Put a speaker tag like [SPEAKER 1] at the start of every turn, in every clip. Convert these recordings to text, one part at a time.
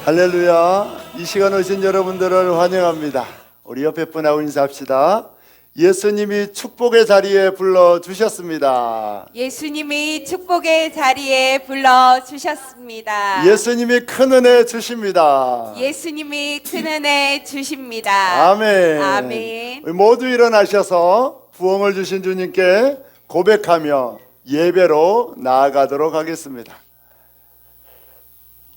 [SPEAKER 1] 할렐루야. 이 시간 오신 여러분들을 환영합니다. 우리 옆에 분하고 인사합시다. 예수님이 축복의 자리에 불러주셨습니다.
[SPEAKER 2] 예수님이 축복의 자리에 불러주셨습니다.
[SPEAKER 1] 예수님이 큰 은혜 주십니다.
[SPEAKER 2] 예수님이 큰 은혜 주십니다.
[SPEAKER 1] 아멘.
[SPEAKER 2] 아멘.
[SPEAKER 1] 우리 모두 일어나셔서 부흥을 주신 주님께 고백하며 예배로 나아가도록 하겠습니다.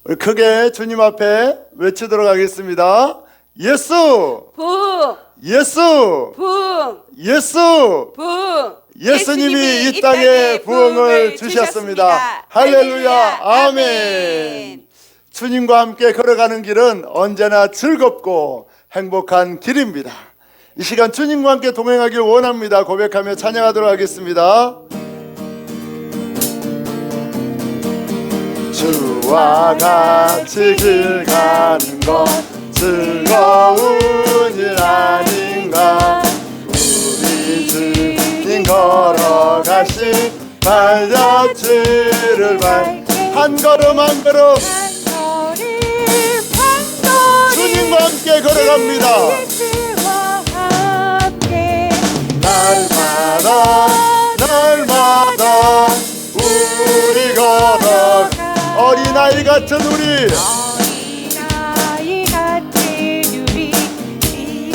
[SPEAKER 1] 우리 크게 주님 앞에 외치도록 하겠습니다. 예수!
[SPEAKER 2] 부흥!
[SPEAKER 1] 예수!
[SPEAKER 2] 부흥!
[SPEAKER 1] 예수!
[SPEAKER 2] 부흥!
[SPEAKER 1] 예수님이 이 땅에 부흥을 주셨습니다. 할렐루야. 아멘. 주님과 함께 걸어가는 길은 언제나 즐겁고 행복한 길입니다. 이 시간 주님과 함께 동행하길 원합니다. 고백하며 찬양하도록 하겠습니다. 주와 같이 길 가는 것 즐거운 일 아닌가. 우리 주님 걸어가신 발자취를 한 걸음 한 걸음 주님과 함께 걸어갑니다. 날마다 우리 걸어가 어린아이 같은 우리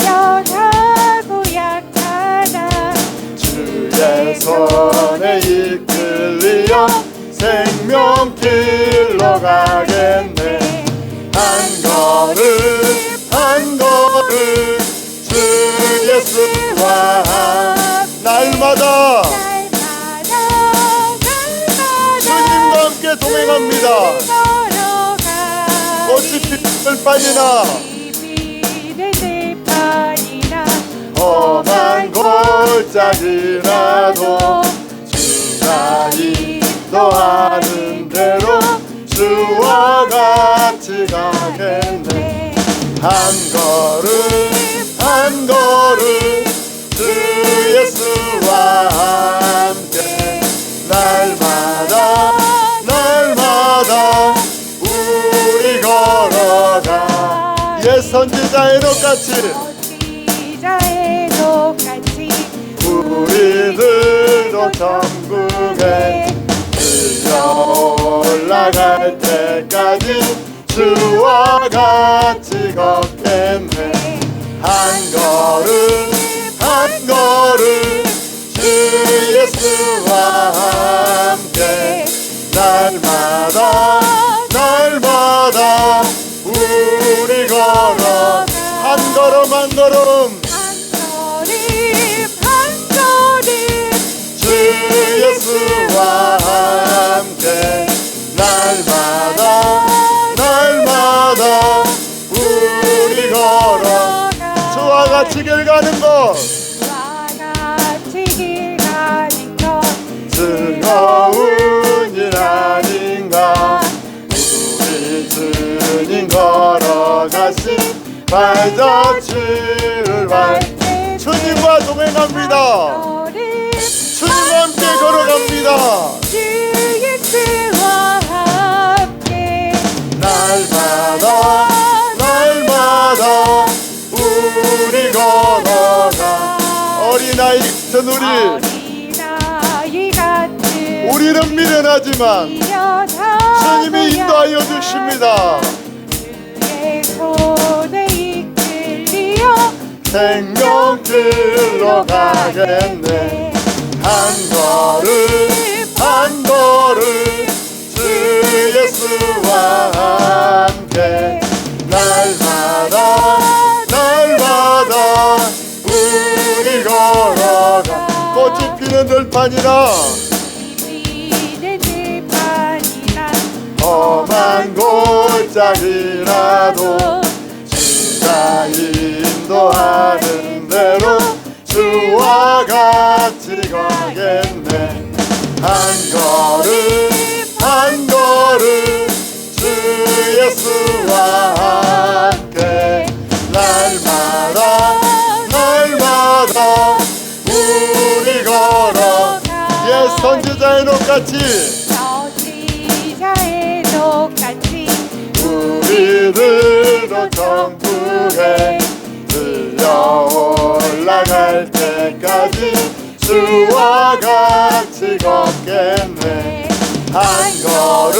[SPEAKER 3] 미련하고 약하나
[SPEAKER 1] 주의 손에 이끌리어 생명길로 가겠네. 한 걸음 주 예수와 날마다 주님과 함께 동행합니다. 꽃이 피는 들판이나 험한 골짜기라도 주가 인도하는 대로 주와 같이 가겠네. 한 걸음 주 예수와 함께 날마다 우리 걸어가 옛 선지자의 똑같이 우리들도 천국에 올라갈 때까지 주와 같이 걷겠네. 한 걸음 주 예수와 함께 날마다 우리 걸어 한 걸음 주 예수와 함께 날마다 우리 걸어 주와 같이 길 가는 것 즐거운 일 아닌가. 우리 주님 걸어가신 발자취를 주님과 동행합니다. 주님과 함께 걸어갑니다.
[SPEAKER 3] 주 예수와 함께
[SPEAKER 1] 날마다 우리 걸어가 어린아이 같은 우리는 미련하지만 주님이 인도하여 주십니다.
[SPEAKER 3] 주의 손에 이끌리어
[SPEAKER 1] 생명길로 가겠네. 한 걸음 주 예수와 함께 날마다 우리 걸어가 꽃이 피는 들판이나 험한 골짜기라도 주가 인도하는 대로 주와 같이 가겠네. 한 걸음 주 예수와 함께 날마다 우리 걸어 옛 선지자의 똑같이
[SPEAKER 3] 선지자의 똑같이
[SPEAKER 1] 우리 우리들도 천국에 들려 올라갈 때까지 주와 같이 걷겠네. 한 걸음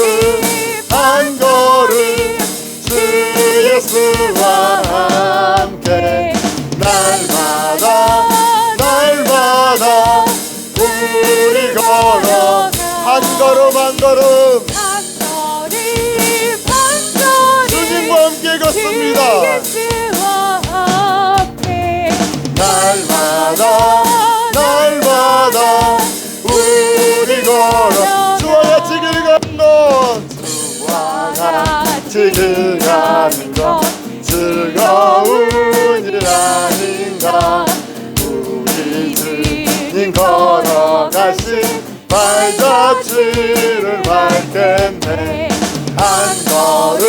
[SPEAKER 1] 한 걸음 주 예수와 함께 날마다 날마다 우리 걸어 한 걸음 한 걸음 주님과 함께 걷습니다. 날마다 날마다 우리 걸어 주와 같이 길 가는 것 주와 같이 길 가는 것 즐거운 일 아닌가. 우리 주님 걸어가신 발자취를 밟겠네. 한 걸음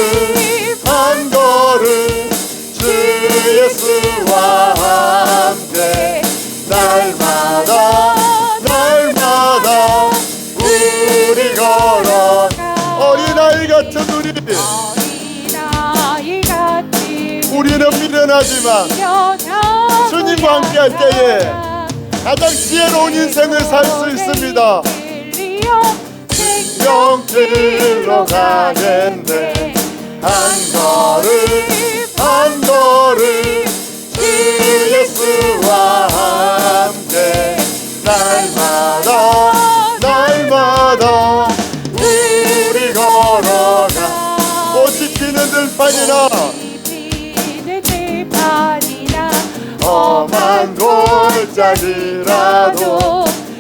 [SPEAKER 1] 한 걸음 주 예수와 함께 날마다 날마다 우리 걸어 어린아이 같은 우리는 미련하지만 주님과 함께 할 때에 가장 지혜로운 인생을 살 수 있습니다. 생명길로 가겠네. 한 걸음 한 걸음 주 예수와 함께 날마다 날마다 우리 걸어가. 꽃이 피는 들판이나 험한 골짜기라도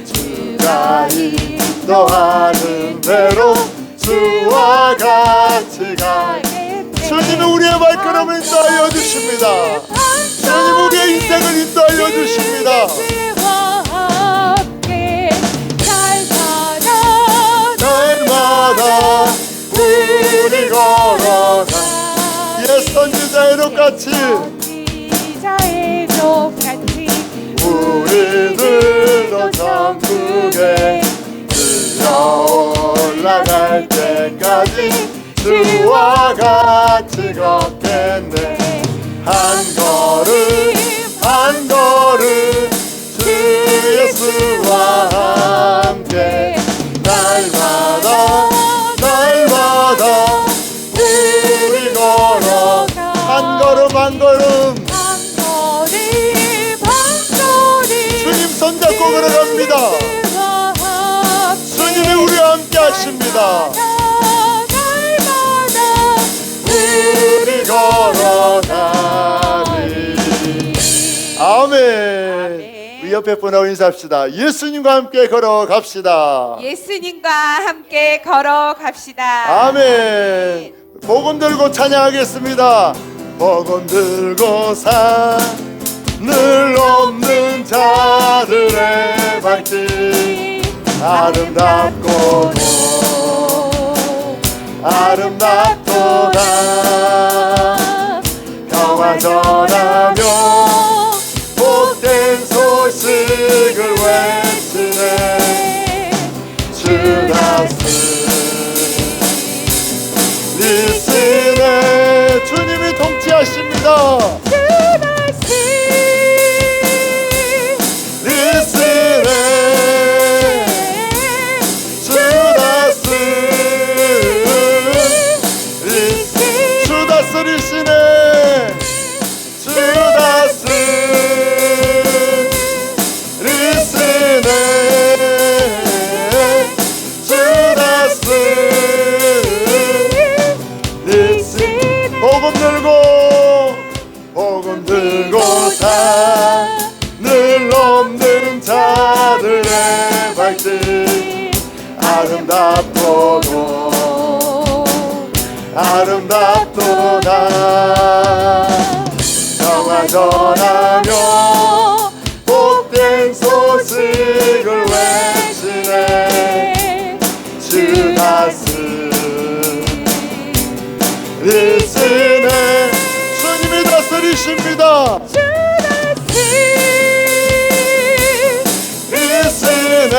[SPEAKER 1] 주가 인도하는 대로 주와 같이 가겠네. 주님은 우리의 발걸음을 인도하여 주십니다. 주님 우리의 인생을 인도하여 주십니다. 날마다 우리 걸어가 옛 선지자의 똑같이 우리들도 천국에 들려 올라갈 때까지 주와 같이 걷겠네. 한 걸음 한 걸음 주 예수와 함께 날마다 날마다 우리 걸어 한 걸음 한 걸음 주님 손잡고 걸어갑니다. 주님이 우리와 함께 하십니다. 우리 걸어가리. 아멘. 우리 옆에 분하고 인사합시다. 예수님과 함께 걸어갑시다.
[SPEAKER 2] 예수님과 함께 걸어갑시다.
[SPEAKER 1] 아멘. 복음 들고 찬양하겠습니다. 복음 들고 산을 넘는 자들의 발길 아름답고도 아름답도다. 평화 전하며 복된 소식을 외치네. 주다스 리스네. 주님이 통치하십니다. 리스네. 주다스 주다스 리스네. 주다스 리스네. 주다스 복음 들고 산을 넘는 자들의 발길 아름답도도 아름답도다. 평화 전하며 복된 소식을 외치네. 주다스 리스네. 주님이 다스리십니다. 리스네.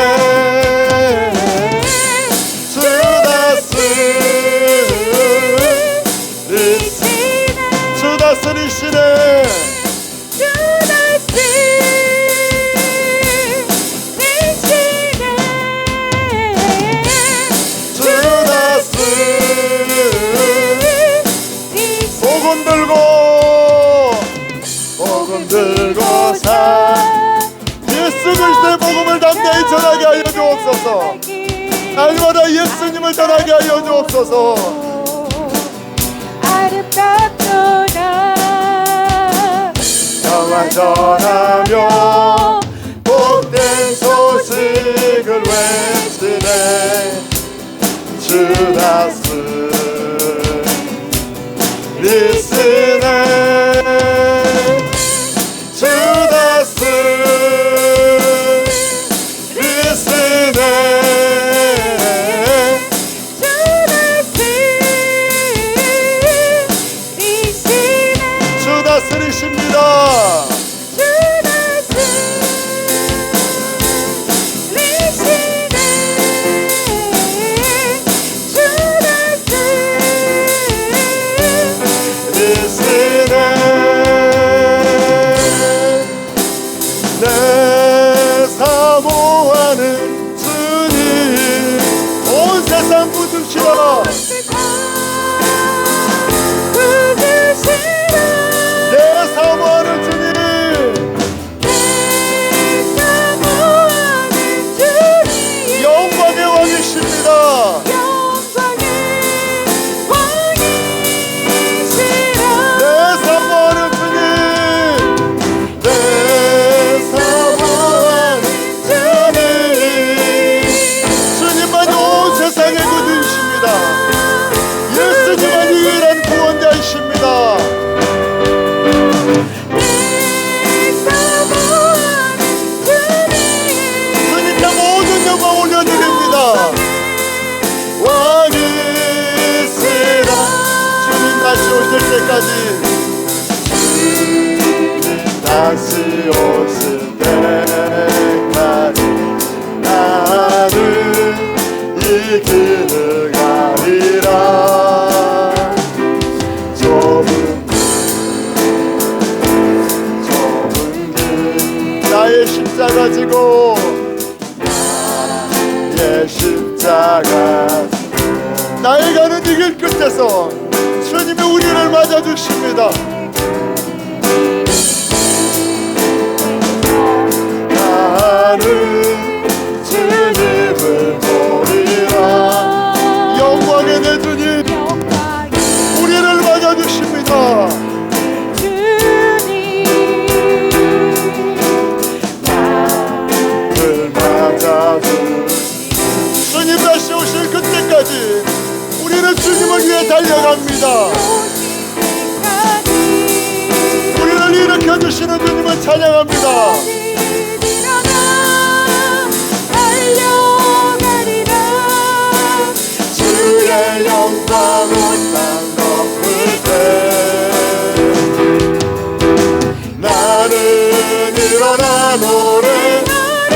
[SPEAKER 1] 주다스 리스네. 복음 들고 사 예수 그리스도의 복음을 담대히 전하게 하여 주옵소서. 날마다 예수님을 전하게 하여 주옵소서.
[SPEAKER 3] 아름답도다
[SPEAKER 1] 평안 전하며 복된 소식을 외치네. 주다스 리스네 주다스 리스네 주다스 리십니다. 내 사모하는 주님 온 세상 부으시라. 내 사모하는 주님 영광의 왕이십니다. 내 사모하는 주님 내 사모하는 주님 주님만이 온 세상의 구주이십니다. 예수님만이 유일한 구원자이십니다. 주님께 모든 영광 올려드립니다. 왕이시라. 주님 다시 오실 때까지 다시 오실 때까지 나는 이 길을 가리라. 좁은 길 나의 십자가 지고 나의 십자가 나의 가는 이 길 끝에서 주님이 우리를 맞아주십니다. 나는 주님을 보리라. 영광의 내 주님 우리를 맞아주십니다. 나를 맞아주 주님 다시 오실 그때까지 우리는 주님을 위해 달려갑니다. 우리를 일으켜주시는 주님을 찬양합니다. 주의 영광 온 땅 덮을 때 나는 일어나 노래 내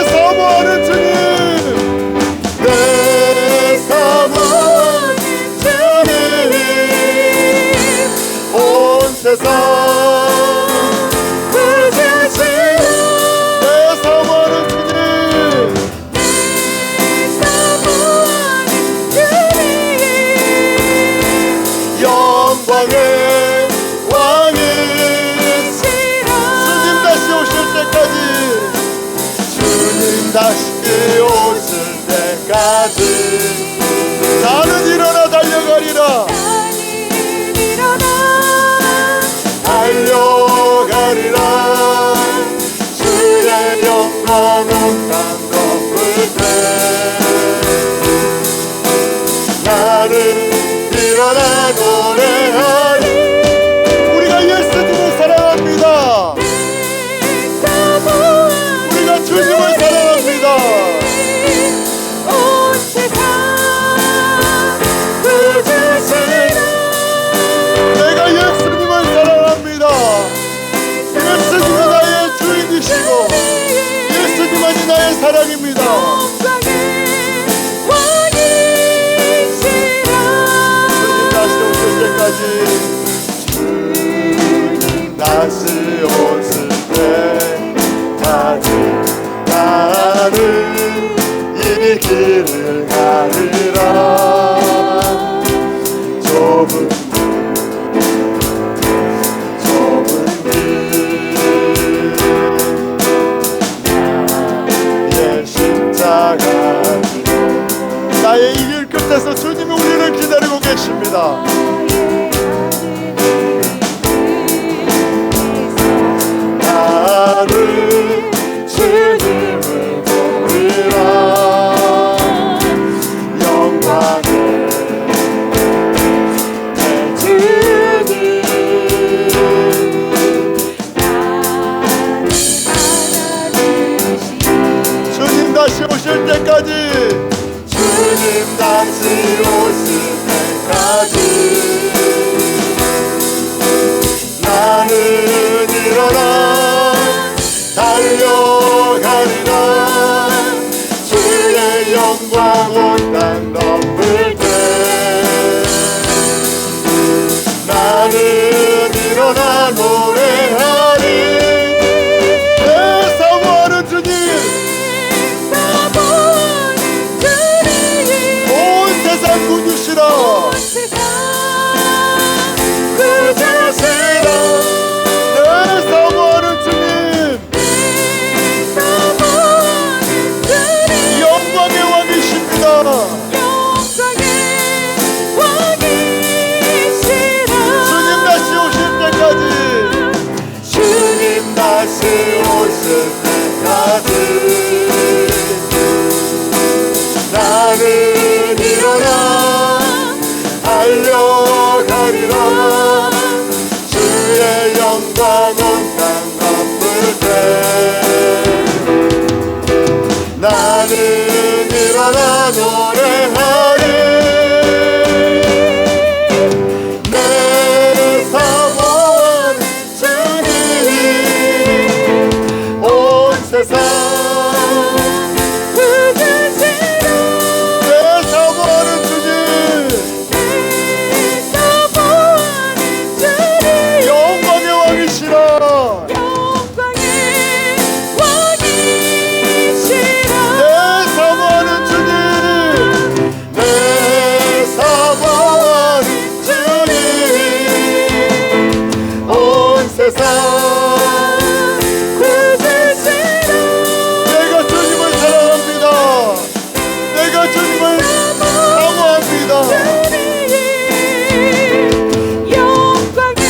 [SPEAKER 1] 사모하는 주님 내 사모하는 주님 온 세상 내 사모하는 주님 영광의 왕이시라. 주님 다시 오실 때까지 주님 다시 오실 때까지 나는 일어나 달려가리라. 달려가리라. 주의 영광 온 땅 덮을 때 나는 일어나 노래하리. 우리가 예수님을 사랑합니다. 우리가 주님을 사랑합니다.
[SPEAKER 3] 온 세상 부르시라.
[SPEAKER 1] 내가 예수님을 사랑합니다. 예수님이 나의 주인이시고 예수님만이 나의 사랑입니다. 주님 다시 오실 때까지 나는 이 길을 가리라. 좁은 세상
[SPEAKER 3] 구주시라
[SPEAKER 1] 내가 주님을 사랑합니다. 내가 주님을 사모합니다.
[SPEAKER 3] 주님 영광의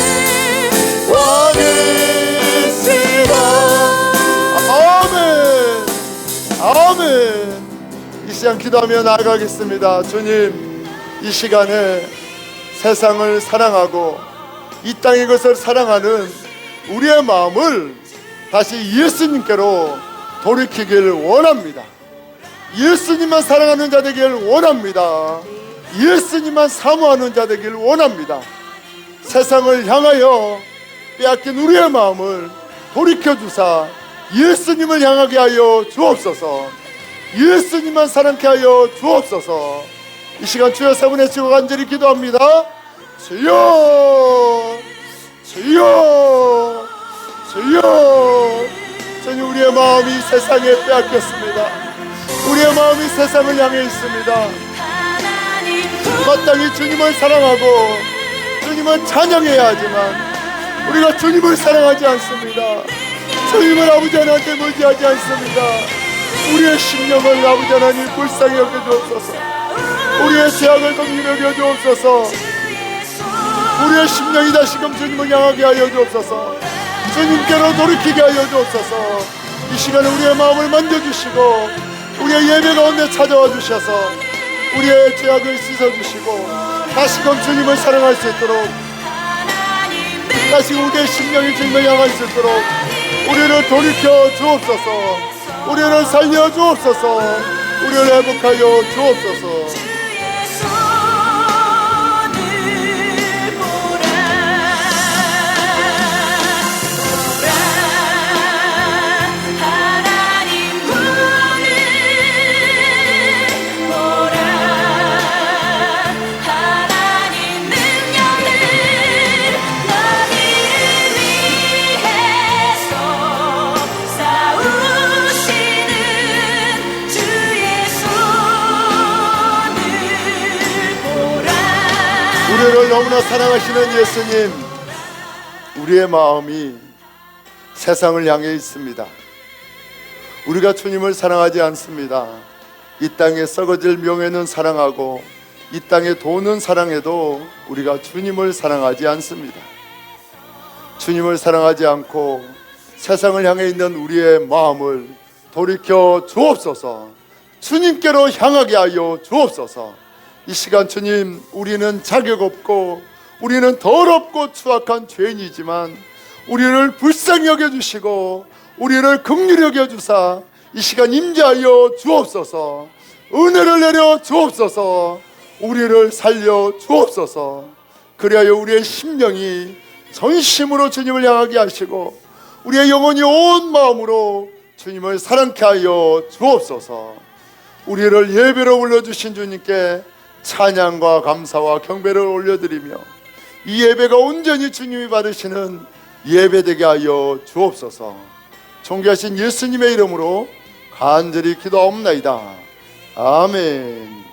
[SPEAKER 1] 왕이시라. 아멘. 아멘. 이 시간 기도하며 나아가겠습니다. 주님, 이 시간에 세상을 사랑하고 이 땅의 것을 사랑하는 우리의 마음을 다시 예수님께로 돌이키길 원합니다. 예수님만 사랑하는 자 되길 원합니다. 예수님만 사모하는 자 되길 원합니다. 세상을 향하여 빼앗긴 우리의 마음을 돌이켜주사 예수님을 향하게 하여 주옵소서. 예수님만 사랑케 하여 주옵소서. 이 시간 주여 세 분의 치고 간절히 기도합니다. 주여, 주여, 주여. 주님, 우리의 마음이 세상에 빼앗겼습니다. 우리의 마음이 세상을 향해 있습니다. 마땅히 주님을 사랑하고 주님을 찬양해야 하지만 우리가 주님을 사랑하지 않습니다. 주님을 아버지 하나님께 의지하지 않습니다. 우리의 심령을 아버지 하나님 불쌍히 여겨주옵소서. 우리의 죄악을 긍휼히 여겨주옵소서. 우리의 심령이 다시금 주님을 향하게 하여 주옵소서. 주님께로 돌이키게 하여 주옵소서. 이 시간에 우리의 마음을 만져주시고 우리의 예배 가운데 찾아와 주셔서 우리의 죄악을 씻어주시고 다시금 주님을 사랑할 수 있도록, 다시금 우리의 심령이 주님을 향할 수 있도록 우리를 돌이켜 주옵소서. 우리를 살려 주옵소서. 우리를 회복하여 주옵소서. 우리를 너무나 사랑하시는 예수님, 우리의 마음이 세상을 향해 있습니다. 우리가 주님을 사랑하지 않습니다. 이 땅에 썩어질 명예는 사랑하고 이 땅에 돈은 사랑해도 우리가 주님을 사랑하지 않습니다. 주님을 사랑하지 않고 세상을 향해 있는 우리의 마음을 돌이켜 주옵소서. 주님께로 향하게 하여 주옵소서. 이 시간 주님, 우리는 자격 없고 우리는 더럽고 추악한 죄인이지만 우리를 불쌍히 여겨주시고 우리를 긍휼히 여겨주사 이 시간 임재하여 주옵소서. 은혜를 내려 주옵소서. 우리를 살려 주옵소서. 그리하여 우리의 심령이 전심으로 주님을 향하게 하시고 우리의 영혼이 온 마음으로 주님을 사랑케 하여 주옵소서. 우리를 예배로 불러주신 주님께 찬양과 감사와 경배를 올려드리며 이 예배가 온전히 주님이 받으시는 예배되게 하여 주옵소서. 존귀하신 예수님의 이름으로 간절히 기도하옵나이다. 아멘.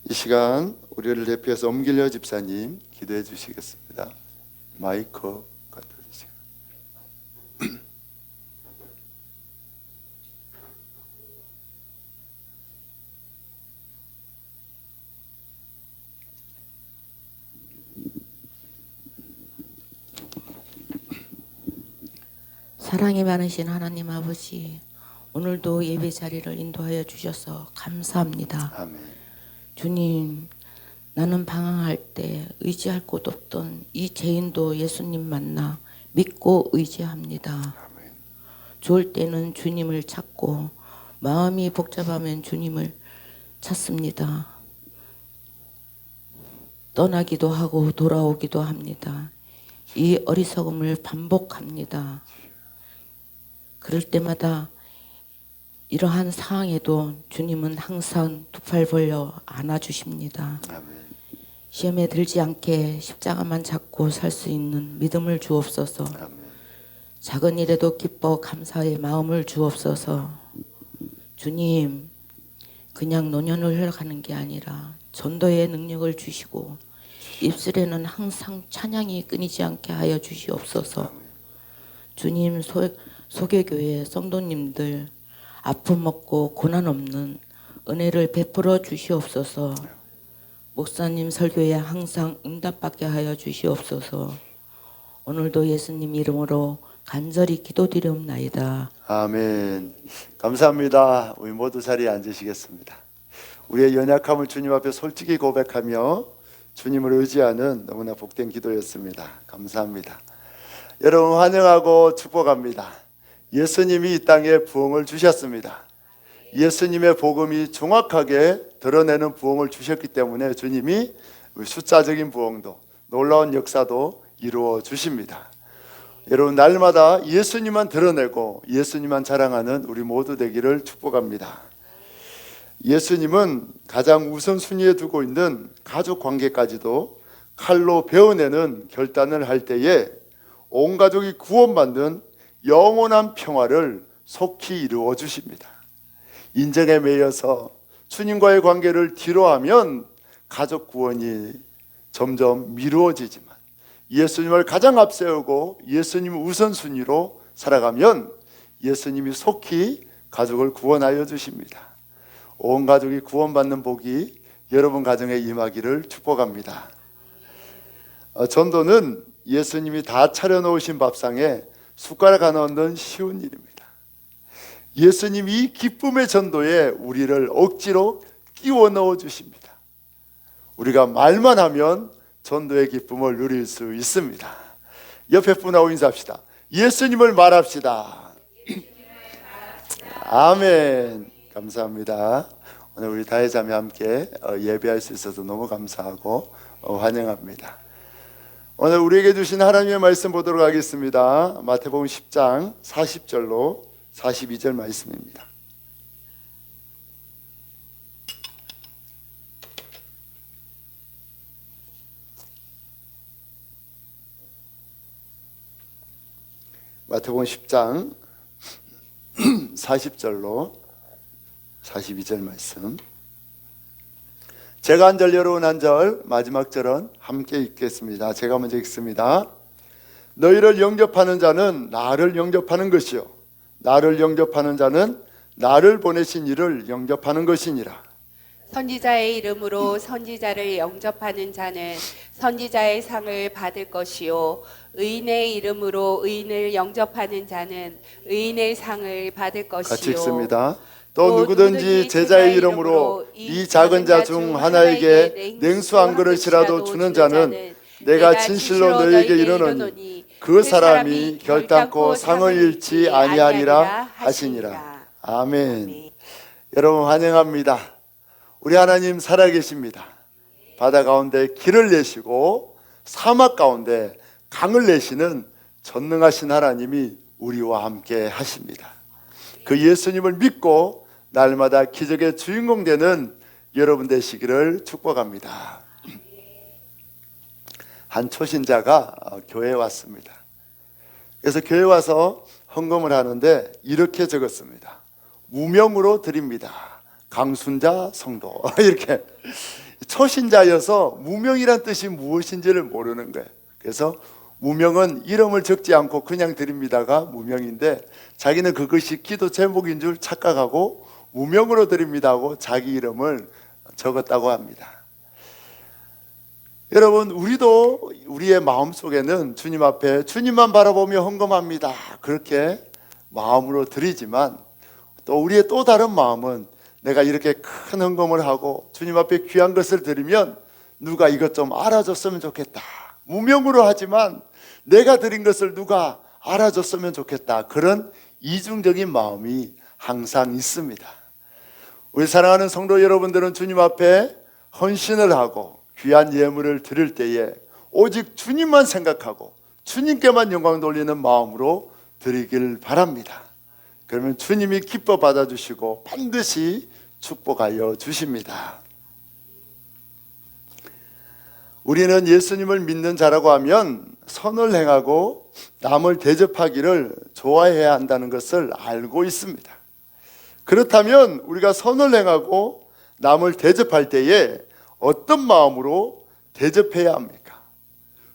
[SPEAKER 1] 이 시간 우리를 대표해서 엄길려 집사님 기도해 주시겠습니다. 마이크 갖다 주세요.
[SPEAKER 4] 사랑이 많으신 하나님 아버지, 오늘도 예배 자리를 인도하여 주셔서 감사합니다.
[SPEAKER 1] 아멘.
[SPEAKER 4] 주님, 나는 방황할 때 의지할 곳 없던 이 죄인도 예수님 만나 믿고 의지합니다.
[SPEAKER 1] 아멘.
[SPEAKER 4] 좋을 때는 주님을 찾고 마음이 복잡하면 주님을 찾습니다. 떠나기도 하고 돌아오기도 합니다. 이 어리석음을 반복합니다. 그럴 때마다 이러한 상황에도 주님은 항상 두 팔 벌려 안아주십니다.
[SPEAKER 1] 아멘.
[SPEAKER 4] 시험에 들지 않게 십자가만 잡고 살 수 있는 믿음을 주옵소서.
[SPEAKER 1] 아멘.
[SPEAKER 4] 작은 일에도 기뻐 감사의 마음을 주옵소서. 주님, 그냥 노년을 흘러가는 게 아니라 전도의 능력을 주시고 입술에는 항상 찬양이 끊이지 않게 하여 주시옵소서. 주님, 소교교회 성도님들 아픔 없고 고난 없는 은혜를 베풀어 주시옵소서. 목사님 설교에 항상 응답받게 하여 주시옵소서. 오늘도 예수님 이름으로 간절히 기도드리옵나이다.
[SPEAKER 1] 아멘. 감사합니다. 우리 모두 자리에 앉으시겠습니다. 우리의 연약함을 주님 앞에 솔직히 고백하며 주님을 의지하는 너무나 복된 기도였습니다. 감사합니다. 여러분 환영하고 축복합니다. 예수님이 이 땅에 부흥을 주셨습니다. 예수님의 복음이 정확하게 드러내는 부흥을 주셨기 때문에 주님이 숫자적인 부흥도 놀라운 역사도 이루어 주십니다. 여러분 날마다 예수님만 드러내고 예수님만 자랑하는 우리 모두 되기를 축복합니다. 예수님은 가장 우선순위에 두고 있는 가족 관계까지도 칼로 베어내는 결단을 할 때에 온 가족이 구원받는 영원한 평화를 속히 이루어 주십니다. 인정에 매여서 주님과의 관계를 뒤로하면 가족 구원이 점점 미루어지지만 예수님을 가장 앞세우고 예수님 우선순위로 살아가면 예수님이 속히 가족을 구원하여 주십니다. 온 가족이 구원받는 복이 여러분 가정에 임하기를 축복합니다. 전도는 예수님이 다 차려놓으신 밥상에 숟가락 하나 얹는 쉬운 일입니다. 예수님이 이 기쁨의 전도에 우리를 억지로 끼워 넣어 주십니다. 우리가 말만 하면 전도의 기쁨을 누릴 수 있습니다. 옆에 분하고 인사합시다. 예수님을 말합시다. 아멘. 감사합니다. 오늘 우리 다혜자매 함께 예배할 수 있어서 너무 감사하고 환영합니다. 오늘 우리에게 주신 하나님의 말씀 보도록 하겠습니다. 마태복음 10장 40절로 42절 말씀입니다. 마태복음 10장 40절로 42절 말씀. 제가 한 절 여러분 한 절 마지막 절은 함께 읽겠습니다. 제가 먼저 읽습니다. 너희를 영접하는 자는 나를 영접하는 것이요 나를 영접하는 자는 나를 보내신 이를 영접하는 것이니라.
[SPEAKER 2] 선지자의 이름으로 선지자를 영접하는 자는 선지자의 상을 받을 것이요 의인의 이름으로 의인을 영접하는 자는 의인의 상을 받을 것이요.
[SPEAKER 1] 같이 읽습니다. 또 누구든지 제자의 이름으로 이 작은 자 중 하나에게 냉수 한 그릇이라도 주는 자는 내가 진실로 너희에게 이르노니 그 사람이 결단코 상을 잃지 아니하리라 하시니라. 아멘. 여러분 환영합니다. 우리 하나님 살아계십니다. 바다 가운데 길을 내시고 사막 가운데 강을 내시는 전능하신 하나님이 우리와 함께 하십니다. 그 예수님을 믿고 날마다 기적의 주인공 되는 여러분 되시기를 축복합니다. 한 초신자가 교회에 왔습니다. 그래서 교회에 와서 헌금을 하는데 이렇게 적었습니다. 무명으로 드립니다. 강순자 성도. 이렇게 초신자여서 무명이란 뜻이 무엇인지를 모르는 거예요. 그래서 무명은 이름을 적지 않고 그냥 드립니다가 무명인데 자기는 그것이 기도 제목인 줄 착각하고 무명으로 드립니다 하고 자기 이름을 적었다고 합니다. 여러분 우리도 우리의 마음속에는 주님 앞에 주님만 바라보며 헌금합니다 그렇게 마음으로 드리지만 또 우리의 또 다른 마음은 내가 이렇게 큰 헌금을 하고 주님 앞에 귀한 것을 드리면 누가 이것 좀 알아줬으면 좋겠다. 무명으로 하지만 내가 드린 것을 누가 알아줬으면 좋겠다. 그런 이중적인 마음이 항상 있습니다. 우리 사랑하는 성도 여러분들은 주님 앞에 헌신을 하고 귀한 예물을 드릴 때에 오직 주님만 생각하고 주님께만 영광 돌리는 마음으로 드리길 바랍니다. 그러면 주님이 기뻐 받아주시고 반드시 축복하여 주십니다. 우리는 예수님을 믿는 자라고 하면 선을 행하고 남을 대접하기를 좋아해야 한다는 것을 알고 있습니다. 그렇다면 우리가 선을 행하고 남을 대접할 때에 어떤 마음으로 대접해야 합니까?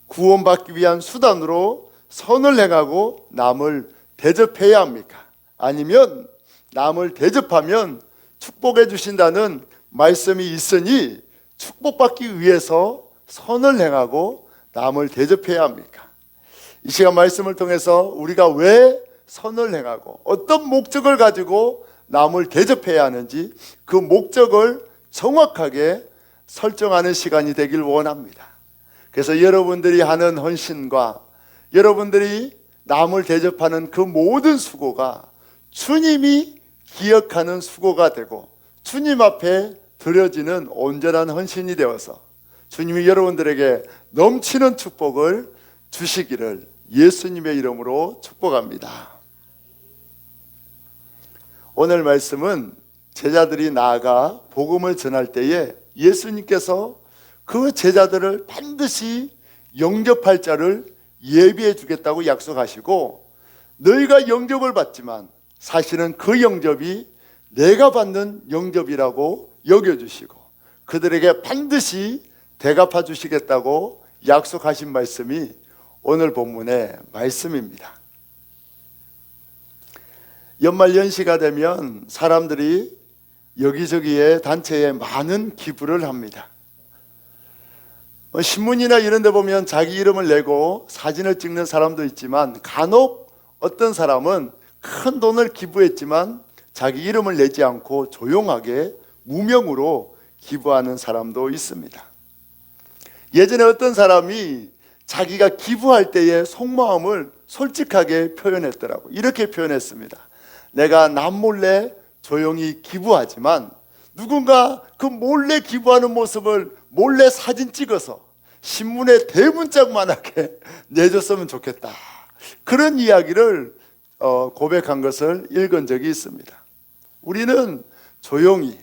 [SPEAKER 1] 구원받기 위한 수단으로 선을 행하고 남을 대접해야 합니까? 아니면 남을 대접하면 축복해 주신다는 말씀이 있으니 축복받기 위해서 선을 행하고 남을 대접해야 합니까? 이 시간 말씀을 통해서 우리가 왜 선을 행하고 어떤 목적을 가지고 남을 대접해야 하는지 그 목적을 정확하게 설정하는 시간이 되길 원합니다. 그래서 여러분들이 하는 헌신과 여러분들이 남을 대접하는 그 모든 수고가 주님이 기억하는 수고가 되고 주님 앞에 드려지는 온전한 헌신이 되어서 주님이 여러분들에게 넘치는 축복을 주시기를 예수님의 이름으로 축복합니다. 오늘 말씀은 제자들이 나아가 복음을 전할 때에 예수님께서 그 제자들을 반드시 영접할 자를 예비해 주겠다고 약속하시고, 너희가 영접을 받지만 사실은 그 영접이 내가 받는 영접이라고 여겨주시고 그들에게 반드시 대갚아 주시겠다고 약속하신 말씀이 오늘 본문의 말씀입니다. 연말연시가 되면 사람들이 여기저기에 단체에 많은 기부를 합니다. 신문이나 이런 데 보면 자기 이름을 내고 사진을 찍는 사람도 있지만 간혹 어떤 사람은 큰 돈을 기부했지만 자기 이름을 내지 않고 조용하게 무명으로 기부하는 사람도 있습니다. 예전에 어떤 사람이 자기가 기부할 때의 속마음을 솔직하게 표현했더라고요. 이렇게 표현했습니다. 내가 남몰래 조용히 기부하지만 누군가 그 몰래 기부하는 모습을 몰래 사진 찍어서 신문에 대문짝만하게 내줬으면 좋겠다. 그런 이야기를 고백한 것을 읽은 적이 있습니다. 우리는 조용히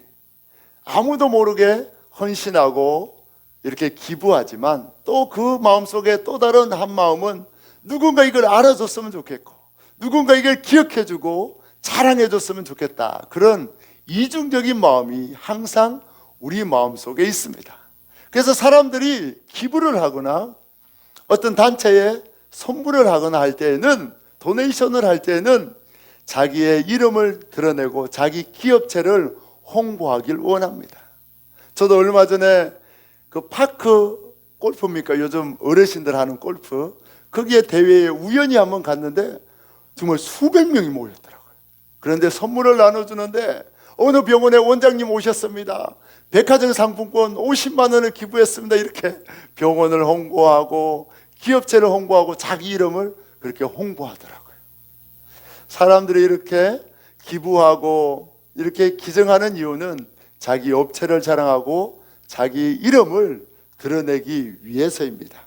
[SPEAKER 1] 아무도 모르게 헌신하고 이렇게 기부하지만 또 그 마음속에 또 다른 한 마음은 누군가 이걸 알아줬으면 좋겠고 누군가 이걸 기억해주고 자랑해줬으면 좋겠다. 그런 이중적인 마음이 항상 우리 마음속에 있습니다. 그래서 사람들이 기부를 하거나 어떤 단체에 선물을 하거나 할 때에는, 도네이션을 할 때에는 자기의 이름을 드러내고 자기 기업체를 홍보하길 원합니다. 저도 얼마 전에 그 파크 골프입니까? 요즘 어르신들 하는 골프, 거기에 대회에 우연히 한번 갔는데 정말 수백 명이 모였더라고요. 그런데 선물을 나눠주는데 어느 병원에 원장님 오셨습니다. 백화점 상품권 50만 원을 기부했습니다. 이렇게 병원을 홍보하고 기업체를 홍보하고 자기 이름을 그렇게 홍보하더라고요. 사람들이 이렇게 기부하고 이렇게 기증하는 이유는 자기 업체를 자랑하고 자기 이름을 드러내기 위해서입니다.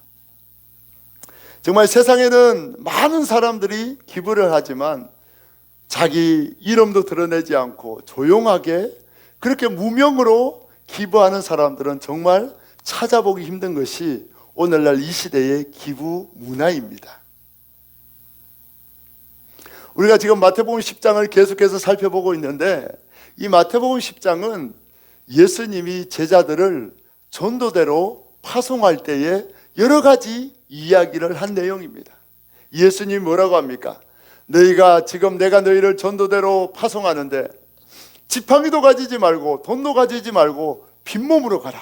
[SPEAKER 1] 정말 세상에는 많은 사람들이 기부를 하지만 자기 이름도 드러내지 않고 조용하게 그렇게 무명으로 기부하는 사람들은 정말 찾아보기 힘든 것이 오늘날 이 시대의 기부 문화입니다. 우리가 지금 마태복음 10장을 계속해서 살펴보고 있는데, 이 마태복음 10장은 예수님이 제자들을 전도대로 파송할 때에 여러 가지 이야기를 한 내용입니다. 예수님이 뭐라고 합니까? 너희가 지금 내가 너희를 전도대로 파송하는데 지팡이도 가지지 말고 돈도 가지지 말고 빈몸으로 가라.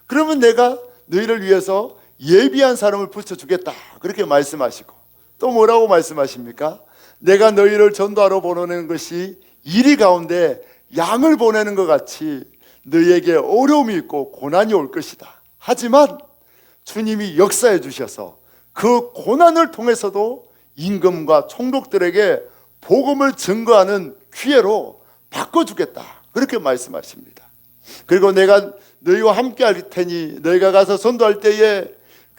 [SPEAKER 1] 그러면 내가 너희를 위해서 예비한 사람을 붙여주겠다. 그렇게 말씀하시고 또 뭐라고 말씀하십니까? 내가 너희를 전도하러 보내는 것이 이리 가운데 양을 보내는 것 같이 너희에게 어려움이 있고 고난이 올 것이다. 하지만 주님이 역사해 주셔서 그 고난을 통해서도 임금과 총독들에게 복음을 증거하는 기회로 바꿔주겠다. 그렇게 말씀하십니다. 그리고 내가 너희와 함께 할 테니 너희가 가서 전도할 때에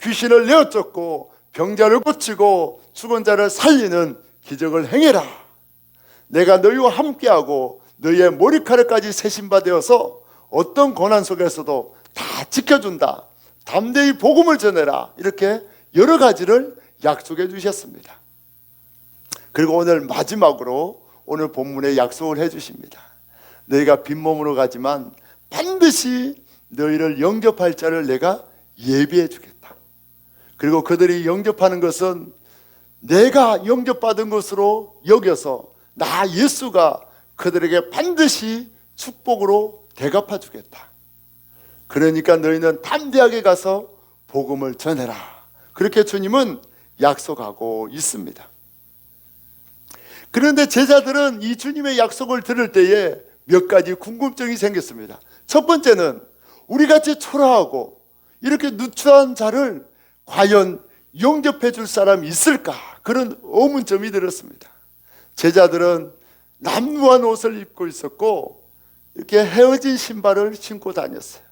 [SPEAKER 1] 귀신을 내어 쫓고 병자를 고치고 죽은 자를 살리는 기적을 행해라. 내가 너희와 함께하고 너희의 머리카락까지 세신바 되어서 어떤 고난 속에서도 다 지켜준다. 담대히 복음을 전해라. 이렇게 여러 가지를 약속해 주셨습니다. 그리고 오늘 마지막으로 오늘 본문에 약속을 해 주십니다. 너희가 빈몸으로 가지만 반드시 너희를 영접할 자를 내가 예비해 주겠다. 그리고 그들이 영접하는 것은 내가 영접받은 것으로 여겨서 나 예수가 그들에게 반드시 축복으로 대갚아 주겠다. 그러니까 너희는 담대하게 가서 복음을 전해라. 그렇게 주님은 약속하고 있습니다. 그런데 제자들은 이 주님의 약속을 들을 때에 몇 가지 궁금증이 생겼습니다. 첫 번째는 우리같이 초라하고 이렇게 누추한 자를 과연 영접해 줄 사람이 있을까? 그런 의문점이 들었습니다. 제자들은 남루한 옷을 입고 있었고 이렇게 헤어진 신발을 신고 다녔어요.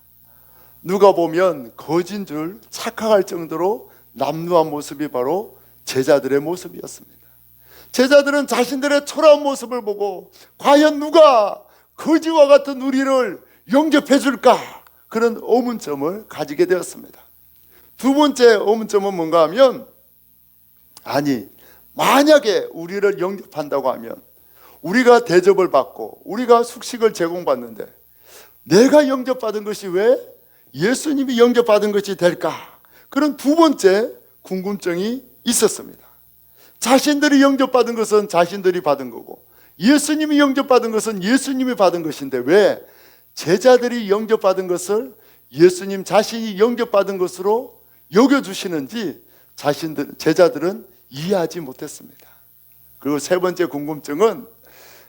[SPEAKER 1] 누가 보면 거진 줄 착각할 정도로 남루한 모습이 바로 제자들의 모습이었습니다. 제자들은 자신들의 초라한 모습을 보고 과연 누가 거지와 같은 우리를 영접해 줄까? 그런 의문점을 가지게 되었습니다. 두 번째 의문점은 뭔가 하면, 아니 만약에 우리를 영접한다고 하면 우리가 대접을 받고 우리가 숙식을 제공받는데 내가 영접받은 것이 왜 예수님이 영접받은 것이 될까? 그런 두 번째 궁금증이 있었습니다. 자신들이 영접받은 것은 자신들이 받은 거고 예수님이 영접받은 것은 예수님이 받은 것인데 왜 제자들이 영접받은 것을 예수님 자신이 영접받은 것으로 여겨주시는지 제자들은 이해하지 못했습니다. 그리고 세 번째 궁금증은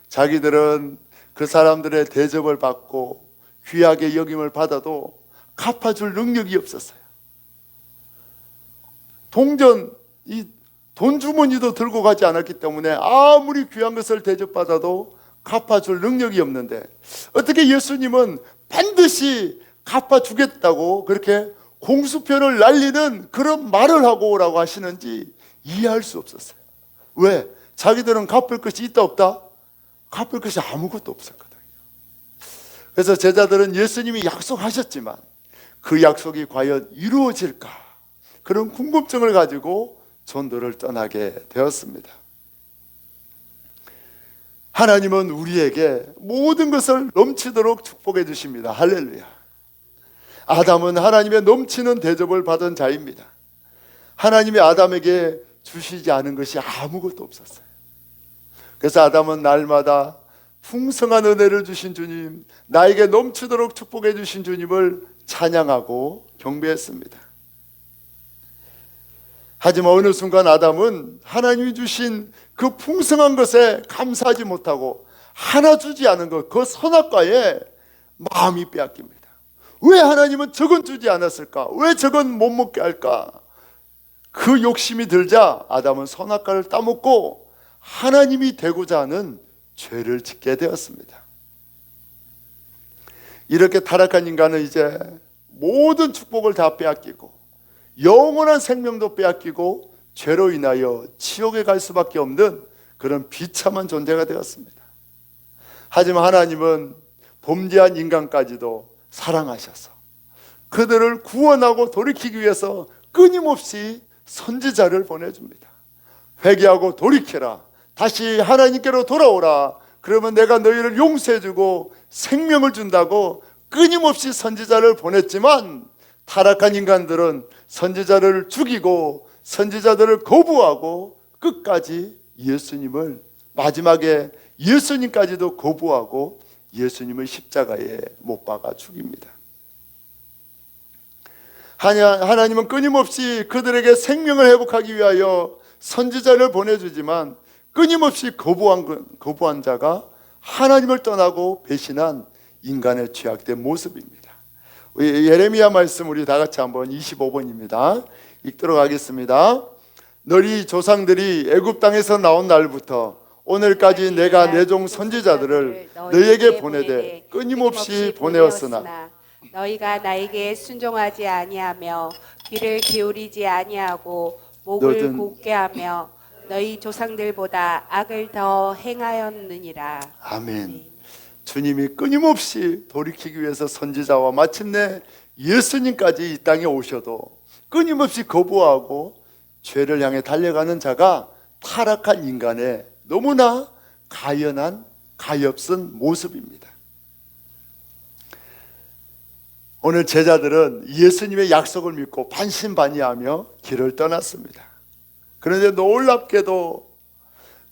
[SPEAKER 1] 자기들은 그 사람들의 대접을 받고 귀하게 여김을 받아도 갚아줄 능력이 없었어요. 동전, 이 돈 주머니도 들고 가지 않았기 때문에 아무리 귀한 것을 대접받아도 갚아줄 능력이 없는데 어떻게 예수님은 반드시 갚아주겠다고 그렇게 공수표를 날리는 그런 말을 하고 오라고 하시는지 이해할 수 없었어요. 왜? 자기들은 갚을 것이 있다 없다? 갚을 것이 아무것도 없었거든요. 그래서 제자들은 예수님이 약속하셨지만 그 약속이 과연 이루어질까? 그런 궁금증을 가지고 전도를 떠나게 되었습니다. 하나님은 우리에게 모든 것을 넘치도록 축복해 주십니다. 할렐루야. 아담은 하나님의 넘치는 대접을 받은 자입니다. 하나님이 아담에게 주시지 않은 것이 아무것도 없었어요. 그래서 아담은 날마다 풍성한 은혜를 주신 주님, 나에게 넘치도록 축복해 주신 주님을 찬양하고 경배했습니다. 하지만 어느 순간 아담은 하나님이 주신 그 풍성한 것에 감사하지 못하고 하나 주지 않은 것, 그 선악과에 마음이 빼앗깁니다. 왜 하나님은 저건 주지 않았을까? 왜 저건 못 먹게 할까? 그 욕심이 들자 아담은 선악과를 따먹고 하나님이 되고자 하는 죄를 짓게 되었습니다. 이렇게 타락한 인간은 이제 모든 축복을 다 빼앗기고 영원한 생명도 빼앗기고 죄로 인하여 지옥에 갈 수밖에 없는 그런 비참한 존재가 되었습니다. 하지만 하나님은 범죄한 인간까지도 사랑하셔서 그들을 구원하고 돌이키기 위해서 끊임없이 선지자를 보내줍니다. 회개하고 돌이켜라. 다시 하나님께로 돌아오라. 그러면 내가 너희를 용서해주고 생명을 준다고 끊임없이 선지자를 보냈지만 타락한 인간들은 선지자를 죽이고 선지자들을 거부하고 끝까지 예수님을, 마지막에 예수님까지도 거부하고 예수님을 십자가에 못 박아 죽입니다. 하나님은 끊임없이 그들에게 생명을 회복하기 위하여 선지자를 보내주지만 끊임없이 거부한 자가 하나님을 떠나고 배신한 인간의 죄악된 모습입니다. 예레미야 말씀 우리 다 같이 한번 25번입니다. 읽도록 하겠습니다. 너희 조상들이 애굽 땅에서 나온 날부터 오늘까지 내가 내 종 선지자들을 너희에게 보내되 끊임없이 보내었으나
[SPEAKER 2] 너희가 나에게 순종하지 아니하며 귀를 기울이지 아니하고 목을 곧게 하며 너희 조상들보다 악을 더 행하였느니라.
[SPEAKER 1] 아멘. 주님이 끊임없이 돌이키기 위해서 선지자와 마침내 예수님까지 이 땅에 오셔도 끊임없이 거부하고 죄를 향해 달려가는 자가 타락한 인간의 너무나 가연한 가엾은 모습입니다. 오늘 제자들은 예수님의 약속을 믿고 반신반의하며 길을 떠났습니다. 그런데 놀랍게도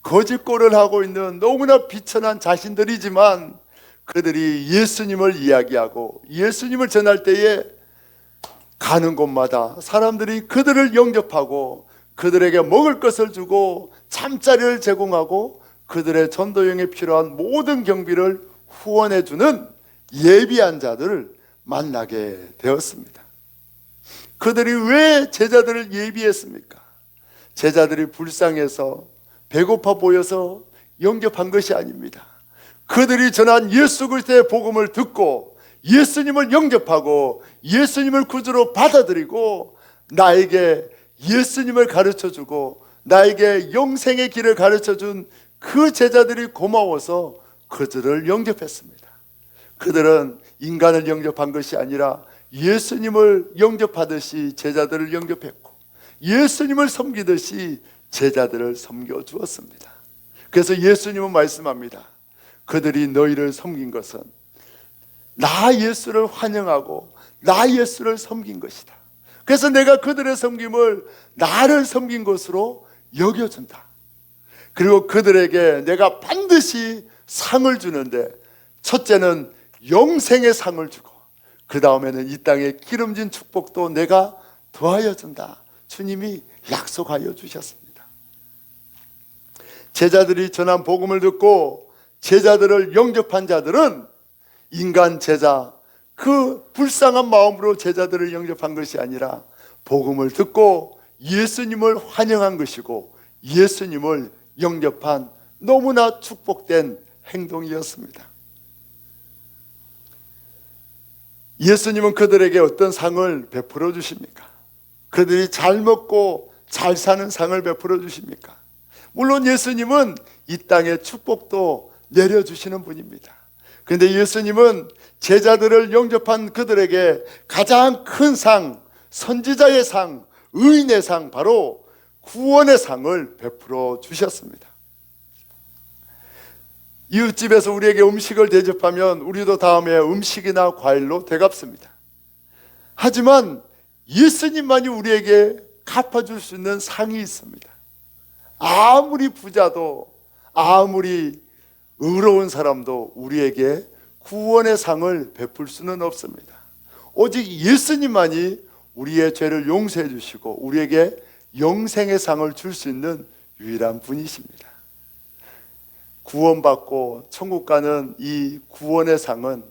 [SPEAKER 1] 거짓골을 하고 있는 너무나 비천한 자신들이지만 그들이 예수님을 이야기하고 예수님을 전할 때에 가는 곳마다 사람들이 그들을 영접하고 그들에게 먹을 것을 주고 잠자리를 제공하고 그들의 전도여행에 필요한 모든 경비를 후원해주는 예비한 자들을 만나게 되었습니다. 그들이 왜 제자들을 예비했습니까? 제자들이 불쌍해서 배고파 보여서 영접한 것이 아닙니다. 그들이 전한 예수 그리스도의 복음을 듣고 예수님을 영접하고 예수님을 구주로 받아들이고 나에게 예수님을 가르쳐주고 나에게 영생의 길을 가르쳐준 그 제자들이 고마워서 그들을 영접했습니다. 그들은 인간을 영접한 것이 아니라 예수님을 영접하듯이 제자들을 영접했고 예수님을 섬기듯이 제자들을 섬겨주었습니다. 그래서 예수님은 말씀합니다. 그들이 너희를 섬긴 것은 나 예수를 환영하고 나 예수를 섬긴 것이다. 그래서 내가 그들의 섬김을 나를 섬긴 것으로 여겨준다. 그리고 그들에게 내가 반드시 상을 주는데 첫째는 영생의 상을 주고 그 다음에는 이 땅의 기름진 축복도 내가 더하여 준다. 주님이 약속하여 주셨습니다. 제자들이 전한 복음을 듣고 제자들을 영접한 자들은 인간 제자, 그 불쌍한 마음으로 제자들을 영접한 것이 아니라 복음을 듣고 예수님을 환영한 것이고 예수님을 영접한 너무나 축복된 행동이었습니다. 예수님은 그들에게 어떤 상을 베풀어 주십니까? 그들이 잘 먹고 잘 사는 상을 베풀어 주십니까? 물론 예수님은 이 땅에 축복도 내려주시는 분입니다. 그런데 예수님은 제자들을 영접한 그들에게 가장 큰 상, 선지자의 상, 의인의 상, 바로 구원의 상을 베풀어 주셨습니다. 이웃집에서 우리에게 음식을 대접하면 우리도 다음에 음식이나 과일로 되갚습니다. 하지만 예수님만이 우리에게 갚아줄 수 있는 상이 있습니다. 아무리 부자도 아무리 의로운 사람도 우리에게 구원의 상을 베풀 수는 없습니다. 오직 예수님만이 우리의 죄를 용서해 주시고 우리에게 영생의 상을 줄 수 있는 유일한 분이십니다. 구원받고 천국 가는 이 구원의 상은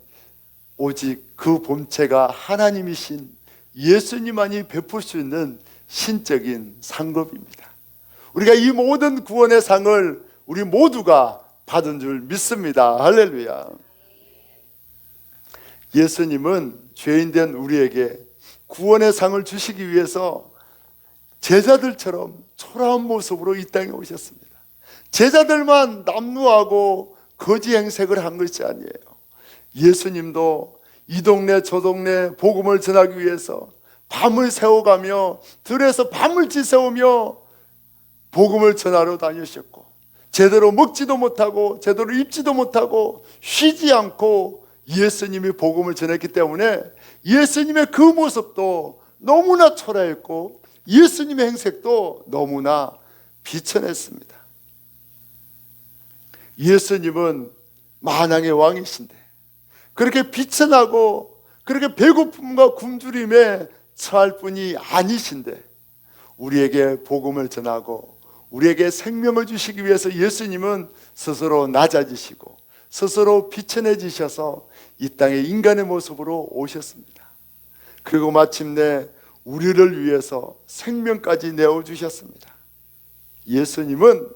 [SPEAKER 1] 오직 그 본체가 하나님이신 예수님만이 베풀 수 있는 신적인 상급입니다. 우리가 이 모든 구원의 상을 우리 모두가 받은 줄 믿습니다. 할렐루야. 예수님은 죄인된 우리에게 구원의 상을 주시기 위해서 제자들처럼 초라한 모습으로 이 땅에 오셨습니다. 제자들만 남루하고 거지 행색을 한 것이 아니에요. 예수님도 이 동네 저 동네 복음을 전하기 위해서 밤을 새워가며 들에서 밤을 지새우며 복음을 전하러 다니셨고 제대로 먹지도 못하고 제대로 입지도 못하고 쉬지 않고 예수님이 복음을 전했기 때문에 예수님의 그 모습도 너무나 초라했고 예수님의 행색도 너무나 비천했습니다. 예수님은 만왕의 왕이신데 그렇게 비천하고 그렇게 배고픔과 굶주림에 처할 분이 아니신데 우리에게 복음을 전하고 우리에게 생명을 주시기 위해서 예수님은 스스로 낮아지시고 스스로 비천해지셔서 이 땅에 인간의 모습으로 오셨습니다. 그리고 마침내 우리를 위해서 생명까지 내어주셨습니다. 예수님은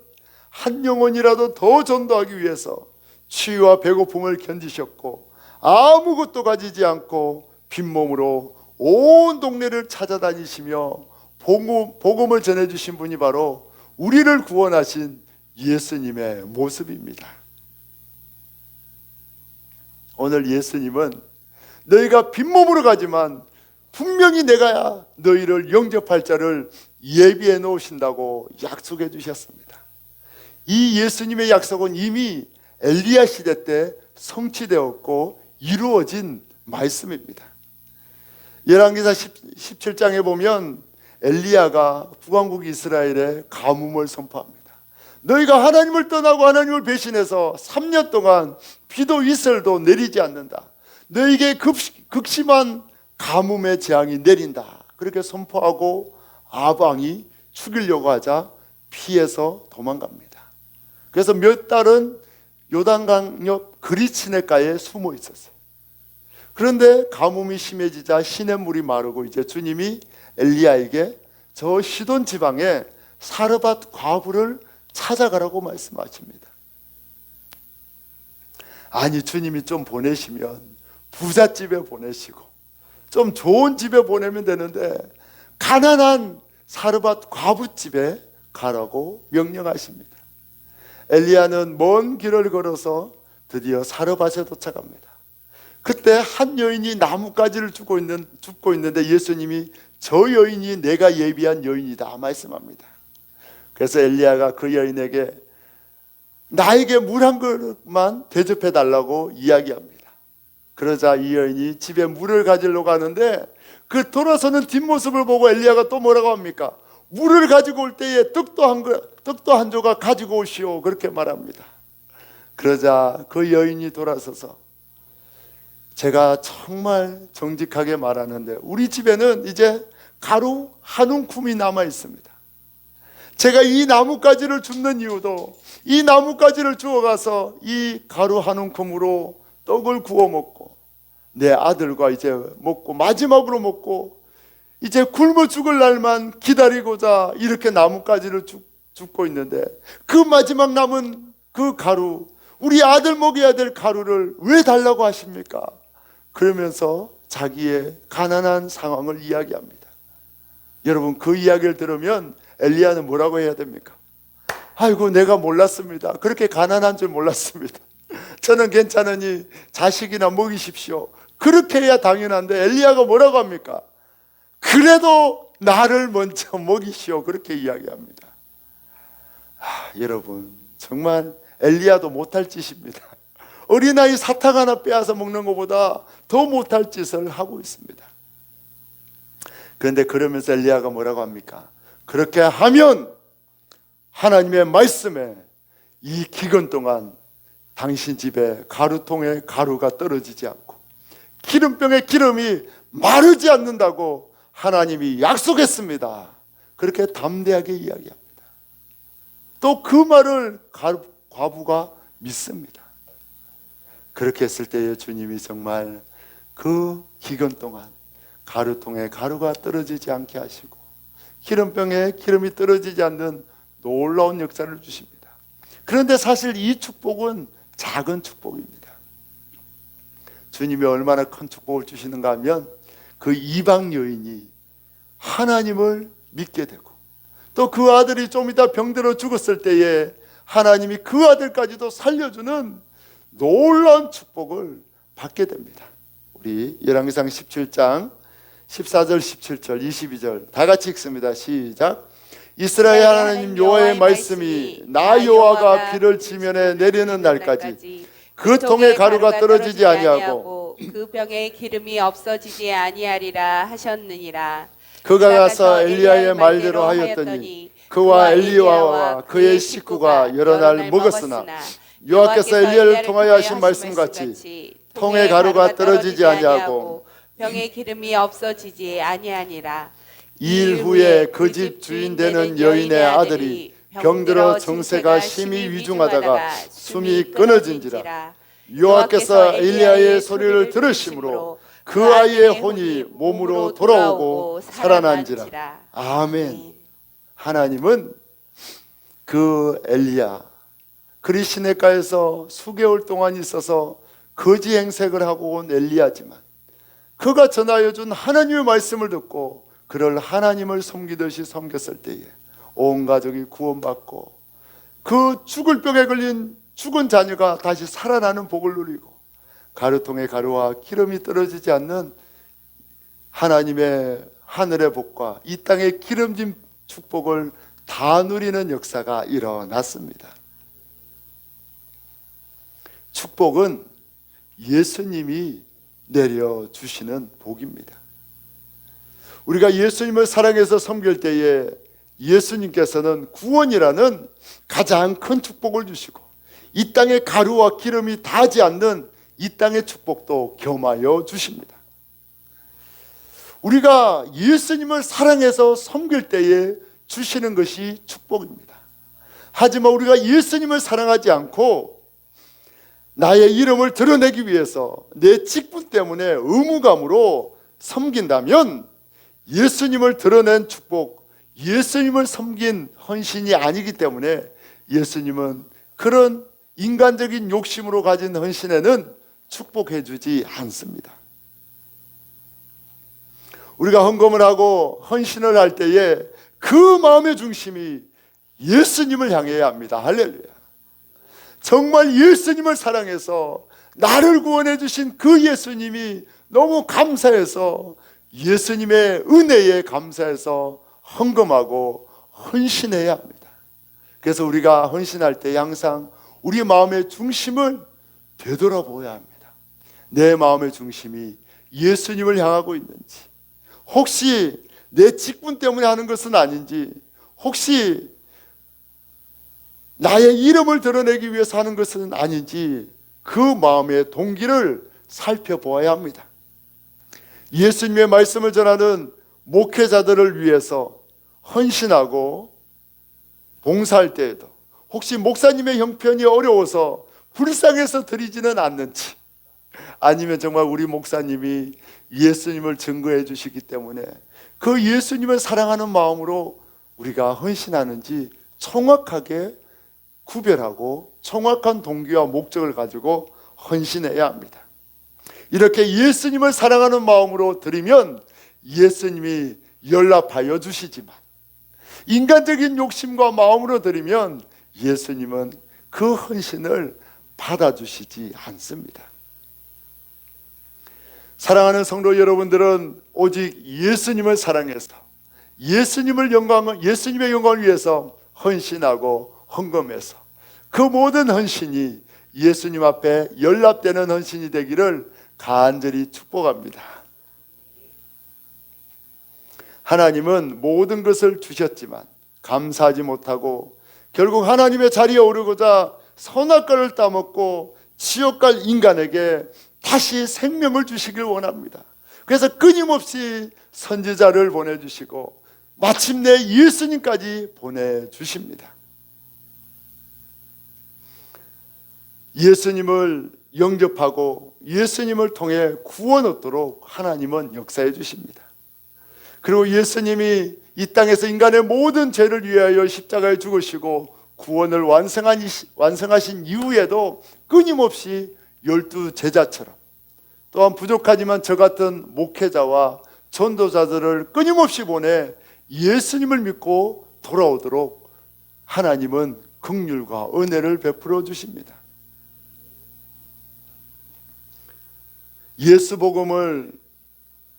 [SPEAKER 1] 한 영혼이라도 더 전도하기 위해서 추위와 배고픔을 견디셨고 아무것도 가지지 않고 빈몸으로 온 동네를 찾아다니시며 복음을 전해주신 분이 바로 우리를 구원하신 예수님의 모습입니다. 오늘 예수님은 너희가 빈몸으로 가지만 분명히 내가 너희를 영접할 자를 예비해 놓으신다고 약속해 주셨습니다. 이 예수님의 약속은 이미 엘리야 시대 때 성취되었고 이루어진 말씀입니다. 열왕기상 17장에 보면 엘리야가 북왕국 이스라엘에 가뭄을 선포합니다. 너희가 하나님을 떠나고 하나님을 배신해서 3년 동안 비도 이슬도 내리지 않는다. 너희에게 극심한 가뭄의 재앙이 내린다. 그렇게 선포하고 아방이 죽이려고 하자 피해서 도망갑니다. 그래서 몇 달은 요단강 옆 그리치네가에 숨어 있었어요. 그런데 가뭄이 심해지자 시냇물이 마르고 이제 주님이 엘리야에게 저 시돈 지방에 사르밧 과부를 찾아가라고 말씀하십니다. 아니, 주님이 좀 보내시면 부잣집에 보내시고 좀 좋은 집에 보내면 되는데 가난한 사르밧 과부집에 가라고 명령하십니다. 엘리야는 먼 길을 걸어서 드디어 사르밧에 도착합니다. 그때 한 여인이 나뭇가지를 줍고 있는데 예수님이 저 여인이 내가 예비한 여인이다 말씀합니다. 그래서 엘리야가 그 여인에게 나에게 물 한 그릇만 대접해 달라고 이야기합니다. 그러자 이 여인이 집에 물을 가지려고 하는데 그 돌아서는 뒷모습을 보고 엘리야가 또 뭐라고 합니까? 물을 가지고 올 때에 떡도 한 조각 가지고 오시오, 그렇게 말합니다. 그러자 그 여인이 돌아서서 제가 정말 정직하게 말하는데 우리 집에는 이제 가루 한 움큼이 남아 있습니다. 제가 이 나뭇가지를 줍는 이유도 이 나뭇가지를 주워가서 이 가루 한 움큼으로 떡을 구워 먹고 내 아들과 이제 먹고 마지막으로 먹고 이제 굶어 죽을 날만 기다리고자 이렇게 나뭇가지를 줍고 있는데 그 마지막 남은 그 가루, 우리 아들 먹여야 될 가루를 왜 달라고 하십니까? 그러면서 자기의 가난한 상황을 이야기합니다. 여러분, 그 이야기를 들으면 엘리야는 뭐라고 해야 됩니까? 아이고, 내가 몰랐습니다. 그렇게 가난한 줄 몰랐습니다. 저는 괜찮으니 자식이나 먹이십시오. 그렇게 해야 당연한데 엘리야가 뭐라고 합니까? 그래도 나를 먼저 먹이시오, 그렇게 이야기합니다. 여러분, 정말 엘리야도 못할 짓입니다. 어린아이 사탕 하나 빼앗아 먹는 것보다 더 못할 짓을 하고 있습니다. 그런데 그러면서 엘리야가 뭐라고 합니까? 그렇게 하면 하나님의 말씀에 이 기근 동안 당신 집에 가루통에 가루가 떨어지지 않고 기름병에 기름이 마르지 않는다고 하나님이 약속했습니다. 그렇게 담대하게 이야기합니다. 또 그 말을 과부가 믿습니다. 그렇게 했을 때에 주님이 정말 그 기근 동안 가루통에 가루가 떨어지지 않게 하시고 기름병에 기름이 떨어지지 않는 놀라운 역사를 주십니다. 그런데 사실 이 축복은 작은 축복입니다. 주님이 얼마나 큰 축복을 주시는가 하면 그 이방 여인이 하나님을 믿게 되고 또 그 아들이 좀 이따 병들어 죽었을 때에 하나님이 그 아들까지도 살려주는 놀라운 축복을 받게 됩니다. 우리 열왕기상 17장 14절 17절 22절 다 같이 읽습니다. 시작. 이스라엘 하나님 여호와의 말씀이 나 여호와가 비를 지면에 내리는 날까지 그 통에 가루가 떨어지지 아니하고
[SPEAKER 2] 그 병에 기름이 없어지지 아니하리라 하셨느니라.
[SPEAKER 1] 그가 가서 엘리야의 말대로 하였더니 그와 엘리야와 그의 식구가 여러 날 먹었으나 여호와께서 엘리야를 통하여 하신 말씀같이 통에 가루가 떨어지지 아니하고
[SPEAKER 2] 병에 기름이 없어지지 아니하니라.
[SPEAKER 1] 이 일 후에 그 집 주인 되는 여인의 아들이 병들어 정세가 심히 위중하다가 숨이 끊어진지라. 여호와께서 엘리야의 소리를 들으심으로 그 아이의 혼이 몸으로 돌아오고 살아난지라. 아멘. 하나님은 그 엘리야 그리시네가에서 수개월 동안 있어서 거지 행색을 하고 온 엘리야지만 그가 전하여 준 하나님의 말씀을 듣고 그를 하나님을 섬기듯이 섬겼을 때에 온 가족이 구원받고 그 죽을 병에 걸린 죽은 자녀가 다시 살아나는 복을 누리고 가루통에 가루와 기름이 떨어지지 않는 하나님의 하늘의 복과 이 땅의 기름진 축복을 다 누리는 역사가 일어났습니다. 축복은 예수님이 내려주시는 복입니다. 우리가 예수님을 사랑해서 섬길 때에 예수님께서는 구원이라는 가장 큰 축복을 주시고 이 땅에 가루와 기름이 닿지 않는 이 땅의 축복도 겸하여 주십니다. 우리가 예수님을 사랑해서 섬길 때에 주시는 것이 축복입니다. 하지만 우리가 예수님을 사랑하지 않고 나의 이름을 드러내기 위해서 내 직분 때문에 의무감으로 섬긴다면 예수님을 드러낸 축복, 예수님을 섬긴 헌신이 아니기 때문에 예수님은 그런 인간적인 욕심으로 가진 헌신에는 축복해 주지 않습니다. 우리가 헌금을 하고 헌신을 할 때에 그 마음의 중심이 예수님을 향해야 합니다. 할렐루야. 정말 예수님을 사랑해서 나를 구원해 주신 그 예수님이 너무 감사해서 예수님의 은혜에 감사해서 헌금하고 헌신해야 합니다. 그래서 우리가 헌신할 때 항상 우리 마음의 중심을 되돌아보아야 합니다. 내 마음의 중심이 예수님을 향하고 있는지, 혹시 내 직분 때문에 하는 것은 아닌지, 혹시 나의 이름을 드러내기 위해서 하는 것은 아닌지 그 마음의 동기를 살펴보아야 합니다. 예수님의 말씀을 전하는 목회자들을 위해서 헌신하고 봉사할 때에도 혹시 목사님의 형편이 어려워서 불쌍해서 드리지는 않는지, 아니면 정말 우리 목사님이 예수님을 증거해 주시기 때문에 그 예수님을 사랑하는 마음으로 우리가 헌신하는지 정확하게 구별하고 정확한 동기와 목적을 가지고 헌신해야 합니다. 이렇게 예수님을 사랑하는 마음으로 드리면 예수님이 연락하여 주시지만, 인간적인 욕심과 마음으로 드리면 예수님은 그 헌신을 받아주시지 않습니다. 사랑하는 성도 여러분들은 오직 예수님을 사랑해서 예수님의 영광을 위해서 헌신하고 헌금해서 그 모든 헌신이 예수님 앞에 연락되는 헌신이 되기를 간절히 축복합니다. 하나님은 모든 것을 주셨지만 감사하지 못하고 결국 하나님의 자리에 오르고자 선악과를 따먹고 지옥 갈 인간에게 다시 생명을 주시길 원합니다. 그래서 끊임없이 선지자를 보내주시고 마침내 예수님까지 보내주십니다. 예수님을 영접하고 예수님을 통해 구원 얻도록 하나님은 역사해 주십니다. 그리고 예수님이 이 땅에서 인간의 모든 죄를 위하여 십자가에 죽으시고 구원을 완성하신 이후에도 끊임없이 12 제자처럼, 또한 부족하지만 저 같은 목회자와 전도자들을 끊임없이 보내 예수님을 믿고 돌아오도록 하나님은 긍휼과 은혜를 베풀어 주십니다. 예수 복음을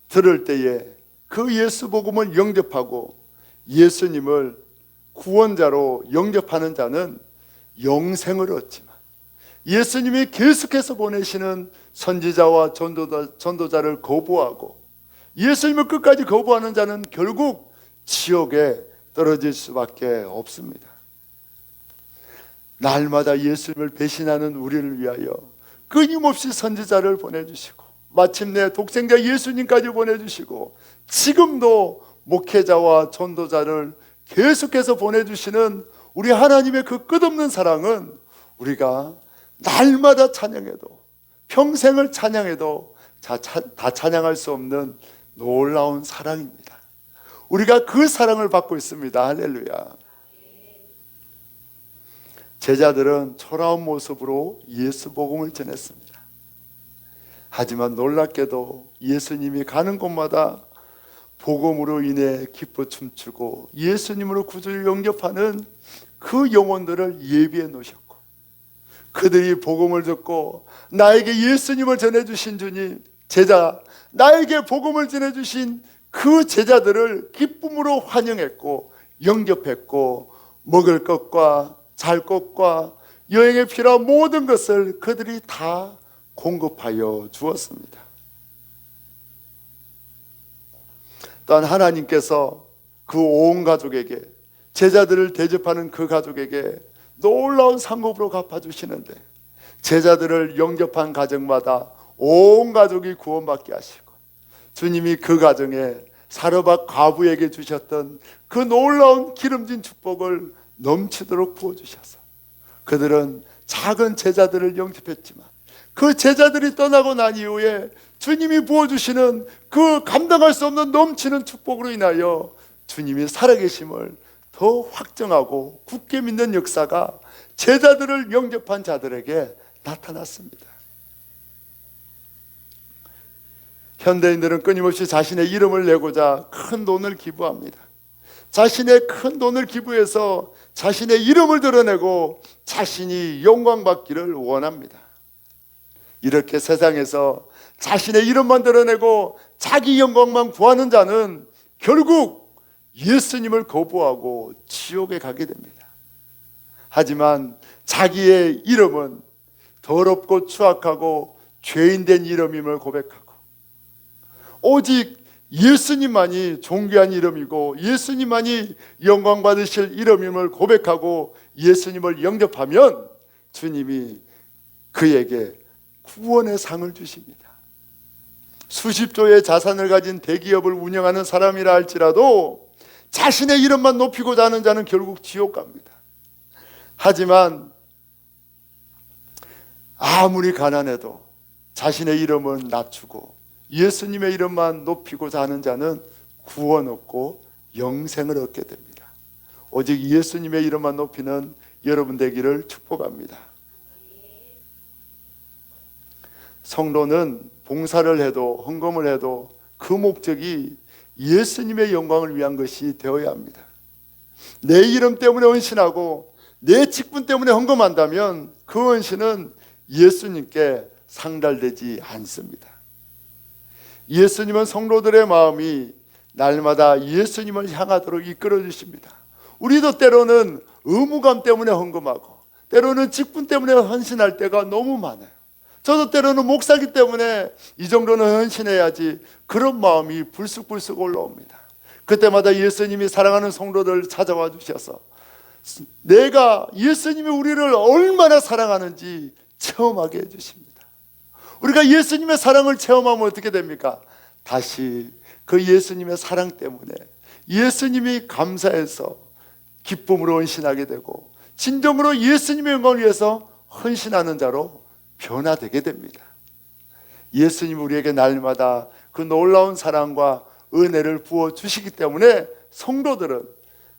[SPEAKER 1] 들을 때에 그 예수 복음을 영접하고 예수님을 구원자로 영접하는 자는 영생을 얻지만, 예수님이 계속해서 보내시는 선지자와 전도자를 거부하고 예수님을 끝까지 거부하는 자는 결국 지옥에 떨어질 수밖에 없습니다. 날마다 예수님을 배신하는 우리를 위하여 끊임없이 선지자를 보내주시고 마침내 독생자 예수님까지 보내주시고 지금도 목회자와 전도자를 계속해서 보내주시는 우리 하나님의 그 끝없는 사랑은 우리가 날마다 찬양해도, 평생을 찬양해도 다 찬양할 수 없는 놀라운 사랑입니다. 우리가 그 사랑을 받고 있습니다. 할렐루야. 제자들은 초라한 모습으로 예수 복음을 전했습니다. 하지만 놀랍게도 예수님이 가는 곳마다 복음으로 인해 기뻐 춤추고 예수님으로 구주를 영접하는 그 영혼들을 예비해 놓으셨고, 그들이 복음을 듣고 나에게 예수님을 전해주신 주님, 제자, 나에게 복음을 전해주신 그 제자들을 기쁨으로 환영했고 영접했고, 먹을 것과 잘 것과 여행에 필요한 모든 것을 그들이 다 공급하여 주었습니다. 또한 하나님께서 그 온 가족에게, 제자들을 대접하는 그 가족에게 놀라운 상급으로 갚아주시는데, 제자들을 영접한 가정마다 온 가족이 구원받게 하시고, 주님이 그 가정에 사르밧 과부에게 주셨던 그 놀라운 기름진 축복을 넘치도록 부어주셔서 그들은 작은 제자들을 영접했지만, 그 제자들이 떠나고 난 이후에 주님이 부어주시는 그 감당할 수 없는 넘치는 축복으로 인하여 주님이 살아계심을 더 확정하고 굳게 믿는 역사가 제자들을 영접한 자들에게 나타났습니다. 현대인들은 끊임없이 자신의 이름을 내고자 큰 돈을 기부합니다. 자신의 큰 돈을 기부해서 자신의 이름을 드러내고 자신이 영광받기를 원합니다. 이렇게 세상에서 자신의 이름만 드러내고 자기 영광만 구하는 자는 결국 예수님을 거부하고 지옥에 가게 됩니다. 하지만 자기의 이름은 더럽고 추악하고 죄인된 이름임을 고백하고, 오직 예수님만이 존귀한 이름이고 예수님만이 영광 받으실 이름임을 고백하고 예수님을 영접하면 주님이 그에게 구원의 상을 주십니다. 수십조의 자산을 가진 대기업을 운영하는 사람이라 할지라도 자신의 이름만 높이고자 하는 자는 결국 지옥 갑니다. 하지만 아무리 가난해도 자신의 이름은 낮추고 예수님의 이름만 높이고자 하는 자는 구원 얻고 영생을 얻게 됩니다. 오직 예수님의 이름만 높이는 여러분 되기를 축복합니다. 성도는 봉사를 해도 헌금을 해도 그 목적이 예수님의 영광을 위한 것이 되어야 합니다. 내 이름 때문에 헌신하고 내 직분 때문에 헌금한다면 그 헌신은 예수님께 상달되지 않습니다. 예수님은 성도들의 마음이 날마다 예수님을 향하도록 이끌어 주십니다. 우리도 때로는 의무감 때문에 헌금하고 때로는 직분 때문에 헌신할 때가 너무 많아요. 저도 때로는 목사기 때문에 이 정도는 헌신해야지, 그런 마음이 불쑥불쑥 올라옵니다. 그때마다 예수님이 사랑하는 성도들 찾아와 주셔서 내가 예수님이 우리를 얼마나 사랑하는지 체험하게 해주십니다. 우리가 예수님의 사랑을 체험하면 어떻게 됩니까? 다시 그 예수님의 사랑 때문에 예수님이 감사해서 기쁨으로 헌신하게 되고 진정으로 예수님의 영광을 위해서 헌신하는 자로 변화되게 됩니다. 예수님이 우리에게 날마다 그 놀라운 사랑과 은혜를 부어주시기 때문에 성도들은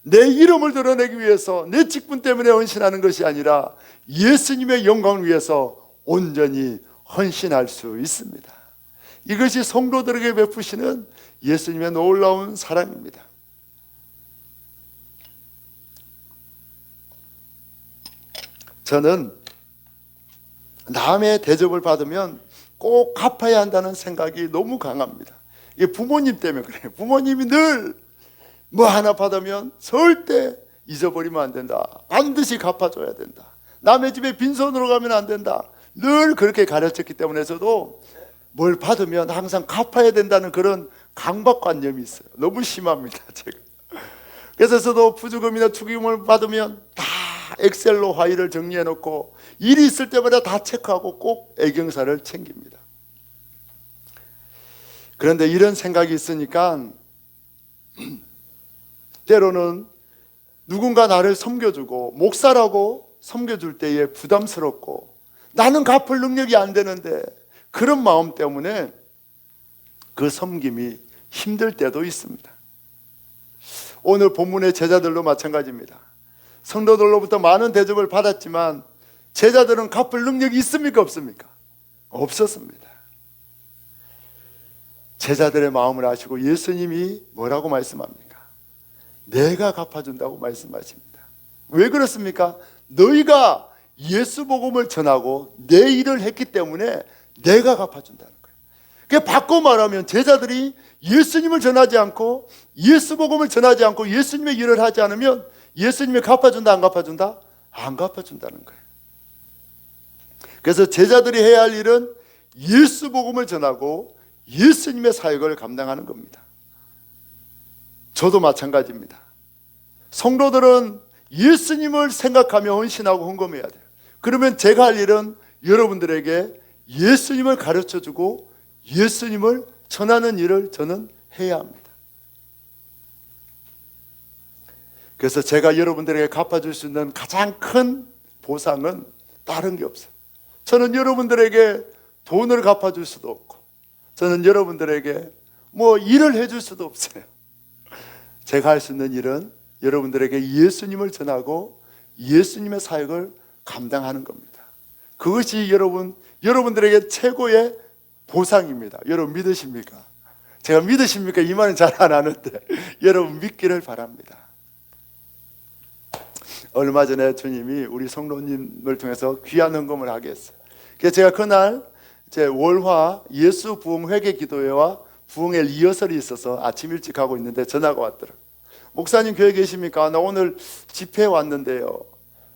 [SPEAKER 1] 내 이름을 드러내기 위해서 내 직분 때문에 헌신하는 것이 아니라 예수님의 영광을 위해서 온전히 헌신할 수 있습니다. 이것이 성도들에게 베푸시는 예수님의 놀라운 사랑입니다. 저는 남의 대접을 받으면 꼭 갚아야 한다는 생각이 너무 강합니다. 이게 부모님 때문에 그래요. 부모님이 늘 뭐 하나 받으면 절대 잊어버리면 안 된다. 반드시 갚아줘야 된다. 남의 집에 빈손으로 가면 안 된다. 늘 그렇게 가르쳤기 때문에 저도 뭘 받으면 항상 갚아야 된다는 그런 강박관념이 있어요. 너무 심합니다, 제가. 그래서 저도 부주금이나 축의금을 받으면 다 엑셀로 파일을 정리해 놓고 일이 있을 때마다 다 체크하고 꼭 애경사를 챙깁니다. 그런데 이런 생각이 있으니까 때로는 누군가 나를 섬겨주고 목사라고 섬겨줄 때에 부담스럽고 나는 갚을 능력이 안 되는데 그런 마음 때문에 그 섬김이 힘들 때도 있습니다. 오늘 본문의 제자들도 마찬가지입니다. 성도들로부터 많은 대접을 받았지만 제자들은 갚을 능력이 있습니까? 없습니까? 없었습니다. 제자들의 마음을 아시고 예수님이 뭐라고 말씀합니까? 내가 갚아준다고 말씀하십니다. 왜 그렇습니까? 너희가 예수 복음을 전하고 내 일을 했기 때문에 내가 갚아준다는 거예요. 그게 바꿔 말하면 제자들이 예수님을 전하지 않고 예수 복음을 전하지 않고 예수님의 일을 하지 않으면 예수님이 갚아준다 안 갚아준다? 안 갚아준다는 거예요. 그래서 제자들이 해야 할 일은 예수 복음을 전하고 예수님의 사역을 감당하는 겁니다. 저도 마찬가지입니다. 성도들은 예수님을 생각하며 헌신하고 헌금해야 돼요. 그러면 제가 할 일은 여러분들에게 예수님을 가르쳐주고 예수님을 전하는 일을 저는 해야 합니다. 그래서 제가 여러분들에게 갚아줄 수 있는 가장 큰 보상은 다른 게 없어요. 저는 여러분들에게 돈을 갚아줄 수도 없고, 저는 여러분들에게 뭐 일을 해줄 수도 없어요. 제가 할 수 있는 일은 여러분들에게 예수님을 전하고 예수님의 사역을 감당하는 겁니다. 그것이 여러분들에게 최고의 보상입니다. 여러분 믿으십니까? 제가 믿으십니까? 이 말은 잘 안 하는데 여러분 믿기를 바랍니다. 얼마 전에 주님이 우리 성도님을 통해서 귀한 헌금을 하게 했어요. 그래서 제가 그날 제 월화 예수 부흥 회개 기도회와 부흥회 리허설이 있어서 아침 일찍 가고 있는데 전화가 왔더라고요. 목사님 교회 계십니까? 나 오늘 집회에 왔는데요.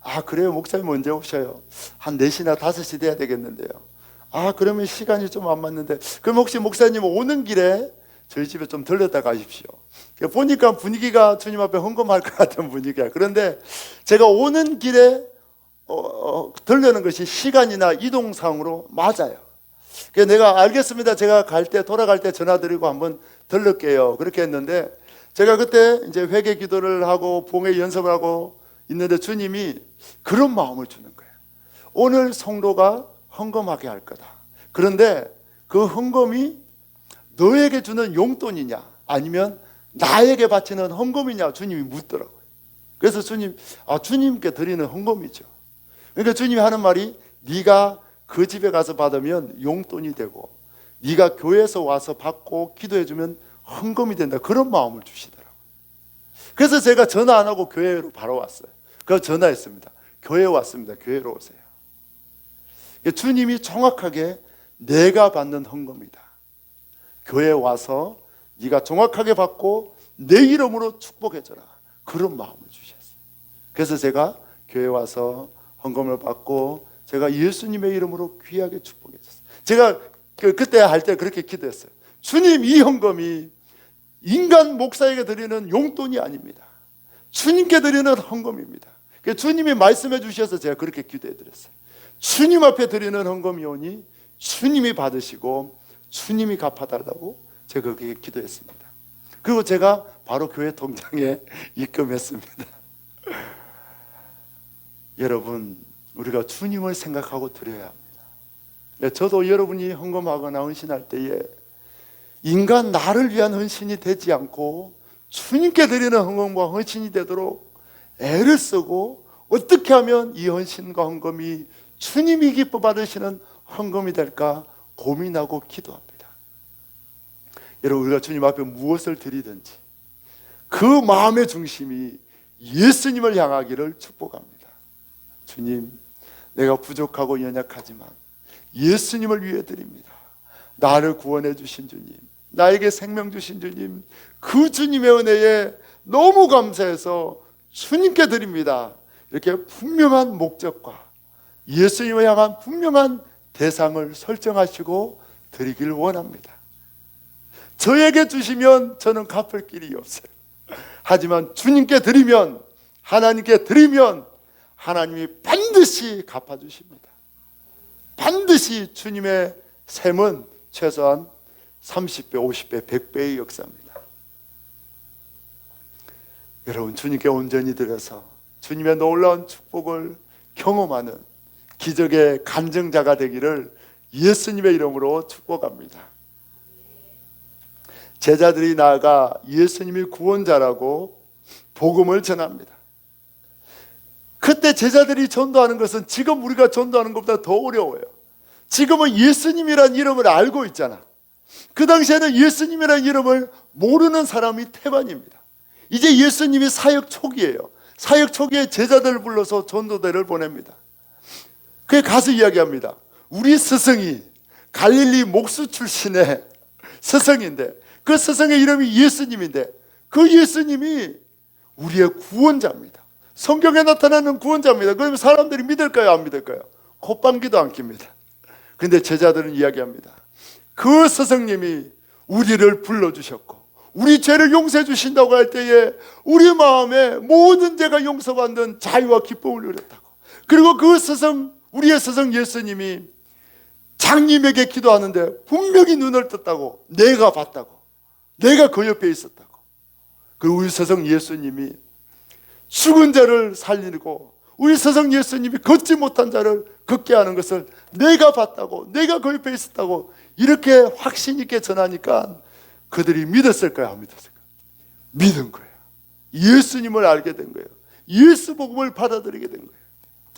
[SPEAKER 1] 아 그래요? 목사님 언제 오셔요? 한 4시나 5시 돼야 되겠는데요. 아 그러면 시간이 좀 안 맞는데 그럼 혹시 목사님 오는 길에 저희 집에 좀 들렀다 가십시오. 보니까 분위기가 주님 앞에 헌금할 것 같은 분위기야. 그런데 제가 오는 길에 들려는 것이 시간이나 이동상으로 맞아요. 그래서 내가 알겠습니다. 제가 돌아갈 때 전화드리고 한번 들를게요. 그렇게 했는데 제가 그때 이제 회개 기도를 하고 봉회 연습을 하고 있는데 주님이 그런 마음을 주는 거예요. 오늘 성도가 헌금하게 할 거다. 그런데 그 헌금이 너에게 주는 용돈이냐 아니면 나에게 바치는 헌금이냐 주님이 묻더라고요. 그래서 주님께 드리는 헌금이죠. 그러니까 주님이 하는 말이 네가 그 집에 가서 받으면 용돈이 되고 네가 교회에서 와서 받고 기도해주면 헌금이 된다. 그런 마음을 주시더라고요. 그래서 제가 전화 안 하고 교회로 바로 왔어요. 그래서 전화했습니다. 교회 왔습니다. 교회로 오세요. 주님이 정확하게 내가 받는 헌금이다. 교회에 와서 네가 정확하게 받고 내 이름으로 축복해줘라. 그런 마음을 주셨어요. 그래서 제가 교회에 와서 헌금을 받고 제가 예수님의 이름으로 귀하게 축복했었어요. 제가 그때 할 때 그렇게 기도했어요. 주님, 이 헌금이 인간 목사에게 드리는 용돈이 아닙니다. 주님께 드리는 헌금입니다. 주님이 말씀해 주셔서 제가 그렇게 기도해 드렸어요. 주님 앞에 드리는 헌금이오니 주님이 받으시고 주님이 갚아달라고 제가 그렇게 기도했습니다. 그리고 제가 바로 교회 통장에 입금했습니다. 여러분, 우리가 주님을 생각하고 드려야 합니다. 저도 여러분이 헌금하거나 헌신할 때에 인간 나를 위한 헌신이 되지 않고 주님께 드리는 헌금과 헌신이 되도록 애를 쓰고 어떻게 하면 이 헌신과 헌금이 주님이 기뻐 받으시는 헌금이 될까 고민하고 기도합니다. 여러분, 우리가 주님 앞에 무엇을 드리든지 그 마음의 중심이 예수님을 향하기를 축복합니다. 주님, 내가 부족하고 연약하지만 예수님을 위해 드립니다. 나를 구원해 주신 주님, 나에게 생명 주신 주님, 그 주님의 은혜에 너무 감사해서 주님께 드립니다. 이렇게 분명한 목적과 예수님을 향한 분명한 대상을 설정하시고 드리길 원합니다. 저에게 주시면 저는 갚을 길이 없어요. 하지만 주님께 드리면, 하나님께 드리면 하나님이 반드시 갚아주십니다. 반드시 주님의 셈은 최소한 30배, 50배, 100배의 역사입니다. 여러분, 주님께 온전히 드려서 주님의 놀라운 축복을 경험하는 기적의 간증자가 되기를 예수님의 이름으로 축복합니다. 제자들이 나아가 예수님이 구원자라고 복음을 전합니다. 그때 제자들이 전도하는 것은 지금 우리가 전도하는 것보다 더 어려워요. 지금은 예수님이란 이름을 알고 있잖아. 그 당시에는 예수님이란 이름을 모르는 사람이 태반입니다. 이제 예수님이 사역 초기예요. 사역 초기에 제자들을 불러서 전도대를 보냅니다. 그에 가서 이야기합니다. 우리 스승이 갈릴리 목수 출신의 스승인데, 그 스승의 이름이 예수님인데, 그 예수님이 우리의 구원자입니다. 성경에 나타나는 구원자입니다. 그러면 사람들이 믿을까요? 안 믿을까요? 콧방귀도 안 낍니다. 그런데 제자들은 이야기합니다. 그 스승님이 우리를 불러주셨고 우리 죄를 용서해 주신다고 할 때에 우리 마음에 모든 죄가 용서받는 자유와 기쁨을 누렸다고. 그리고 그 스승, 우리의 스승 예수님이 장님에게 기도하는데 분명히 눈을 떴다고. 내가 봤다고. 내가 그 옆에 있었다고. 그리고 우리 스승 예수님이 죽은 자를 살리고 우리 스승 예수님이 걷지 못한 자를 걷게 하는 것을 내가 봤다고, 내가 그 옆에 있었다고 이렇게 확신 있게 전하니까 그들이 믿었을까요? 안 믿었을까요? 믿은 거예요. 예수님을 알게 된 거예요. 예수 복음을 받아들이게 된 거예요.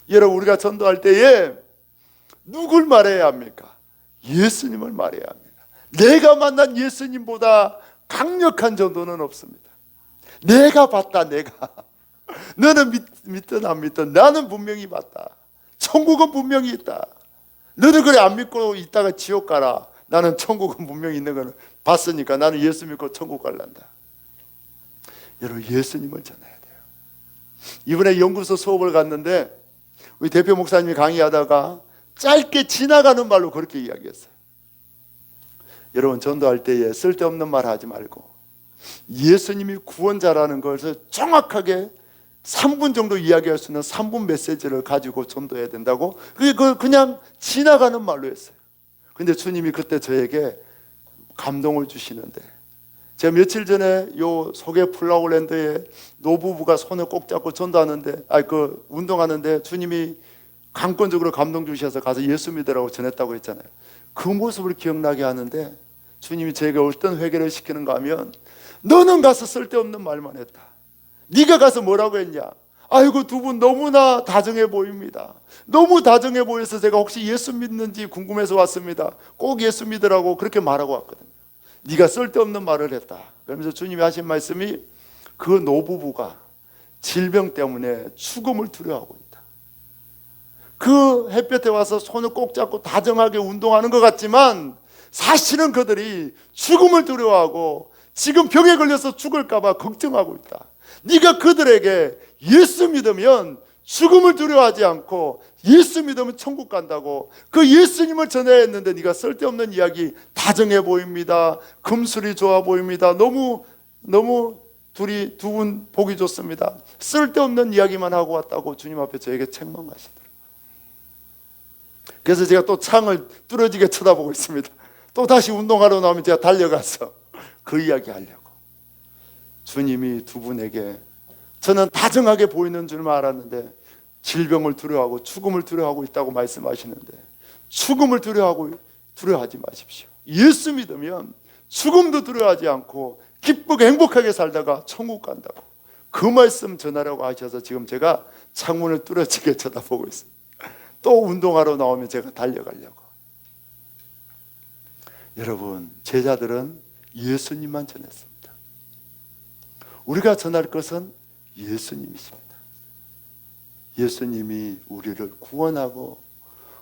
[SPEAKER 1] 여러분, 우리가 전도할 때에 누굴 말해야 합니까? 예수님을 말해야 합니다. 내가 만난 예수님보다 강력한 전도는 없습니다. 내가 봤다. 내가 너는 믿든 안 믿든 나는 분명히 봤다. 천국은 분명히 있다. 너는 그래 안 믿고 있다가 지옥 가라. 나는 천국은 분명히 있는 거는 봤으니까 나는 예수 믿고 천국 갈란다. 여러분, 예수님을 전해야 돼요. 이번에 연구소 수업을 갔는데 우리 대표 목사님이 강의하다가 짧게 지나가는 말로 그렇게 이야기했어요. 여러분, 전도할 때에 쓸데없는 말 하지 말고 예수님이 구원자라는 것을 정확하게 3분 정도 이야기할 수 있는 3분 메시지를 가지고 전도해야 된다고. 그게 그냥 지나가는 말로 했어요. 근데 주님이 그때 저에게 감동을 주시는데, 제가 며칠 전에 요 소개 플라워랜드에 노부부가 손을 꼭 잡고 전도하는데, 운동하는데 주님이 강권적으로 감동 주셔서 가서 예수 믿으라고 전했다고 했잖아요. 그 모습을 기억나게 하는데 주님이 제가 어떤 회개를 시키는가 하면, 너는 가서 쓸데없는 말만 했다. 네가 가서 뭐라고 했냐? 아이고, 두 분 너무나 다정해 보입니다. 너무 다정해 보여서 제가 혹시 예수 믿는지 궁금해서 왔습니다. 꼭 예수 믿으라고 그렇게 말하고 왔거든요. 네가 쓸데없는 말을 했다. 그러면서 주님이 하신 말씀이, 그 노부부가 질병 때문에 죽음을 두려워하고 있다. 그 햇볕에 와서 손을 꼭 잡고 다정하게 운동하는 것 같지만 사실은 그들이 죽음을 두려워하고 지금 병에 걸려서 죽을까 봐 걱정하고 있다. 네가 그들에게 예수 믿으면 죽음을 두려워하지 않고 예수 믿으면 천국 간다고 그 예수님을 전해야 했는데, 네가 쓸데없는 이야기, 다정해 보입니다, 금술이 좋아 보입니다, 너무 두 분 보기 좋습니다, 쓸데없는 이야기만 하고 왔다고 주님 앞에 저에게 책망하시더라고요. 그래서 제가 또 창을 뚫어지게 쳐다보고 있습니다. 또 다시 운동하러 나오면 제가 달려가서 그 이야기 하려고. 주님이 두 분에게, 저는 다정하게 보이는 줄만 알았는데 질병을 두려워하고 죽음을 두려워하고 있다고 말씀하시는데, 죽음을 두려워하지 마십시오. 예수 믿으면 죽음도 두려워하지 않고 기쁘게 행복하게 살다가 천국 간다고 그 말씀 전하라고 하셔서 지금 제가 창문을 뚫어지게 쳐다보고 있습니다. 또 운동하러 나오면 제가 달려가려고. 여러분, 제자들은 예수님만 전했습니다. 우리가 전할 것은 예수님이십니다. 예수님이 우리를 구원하고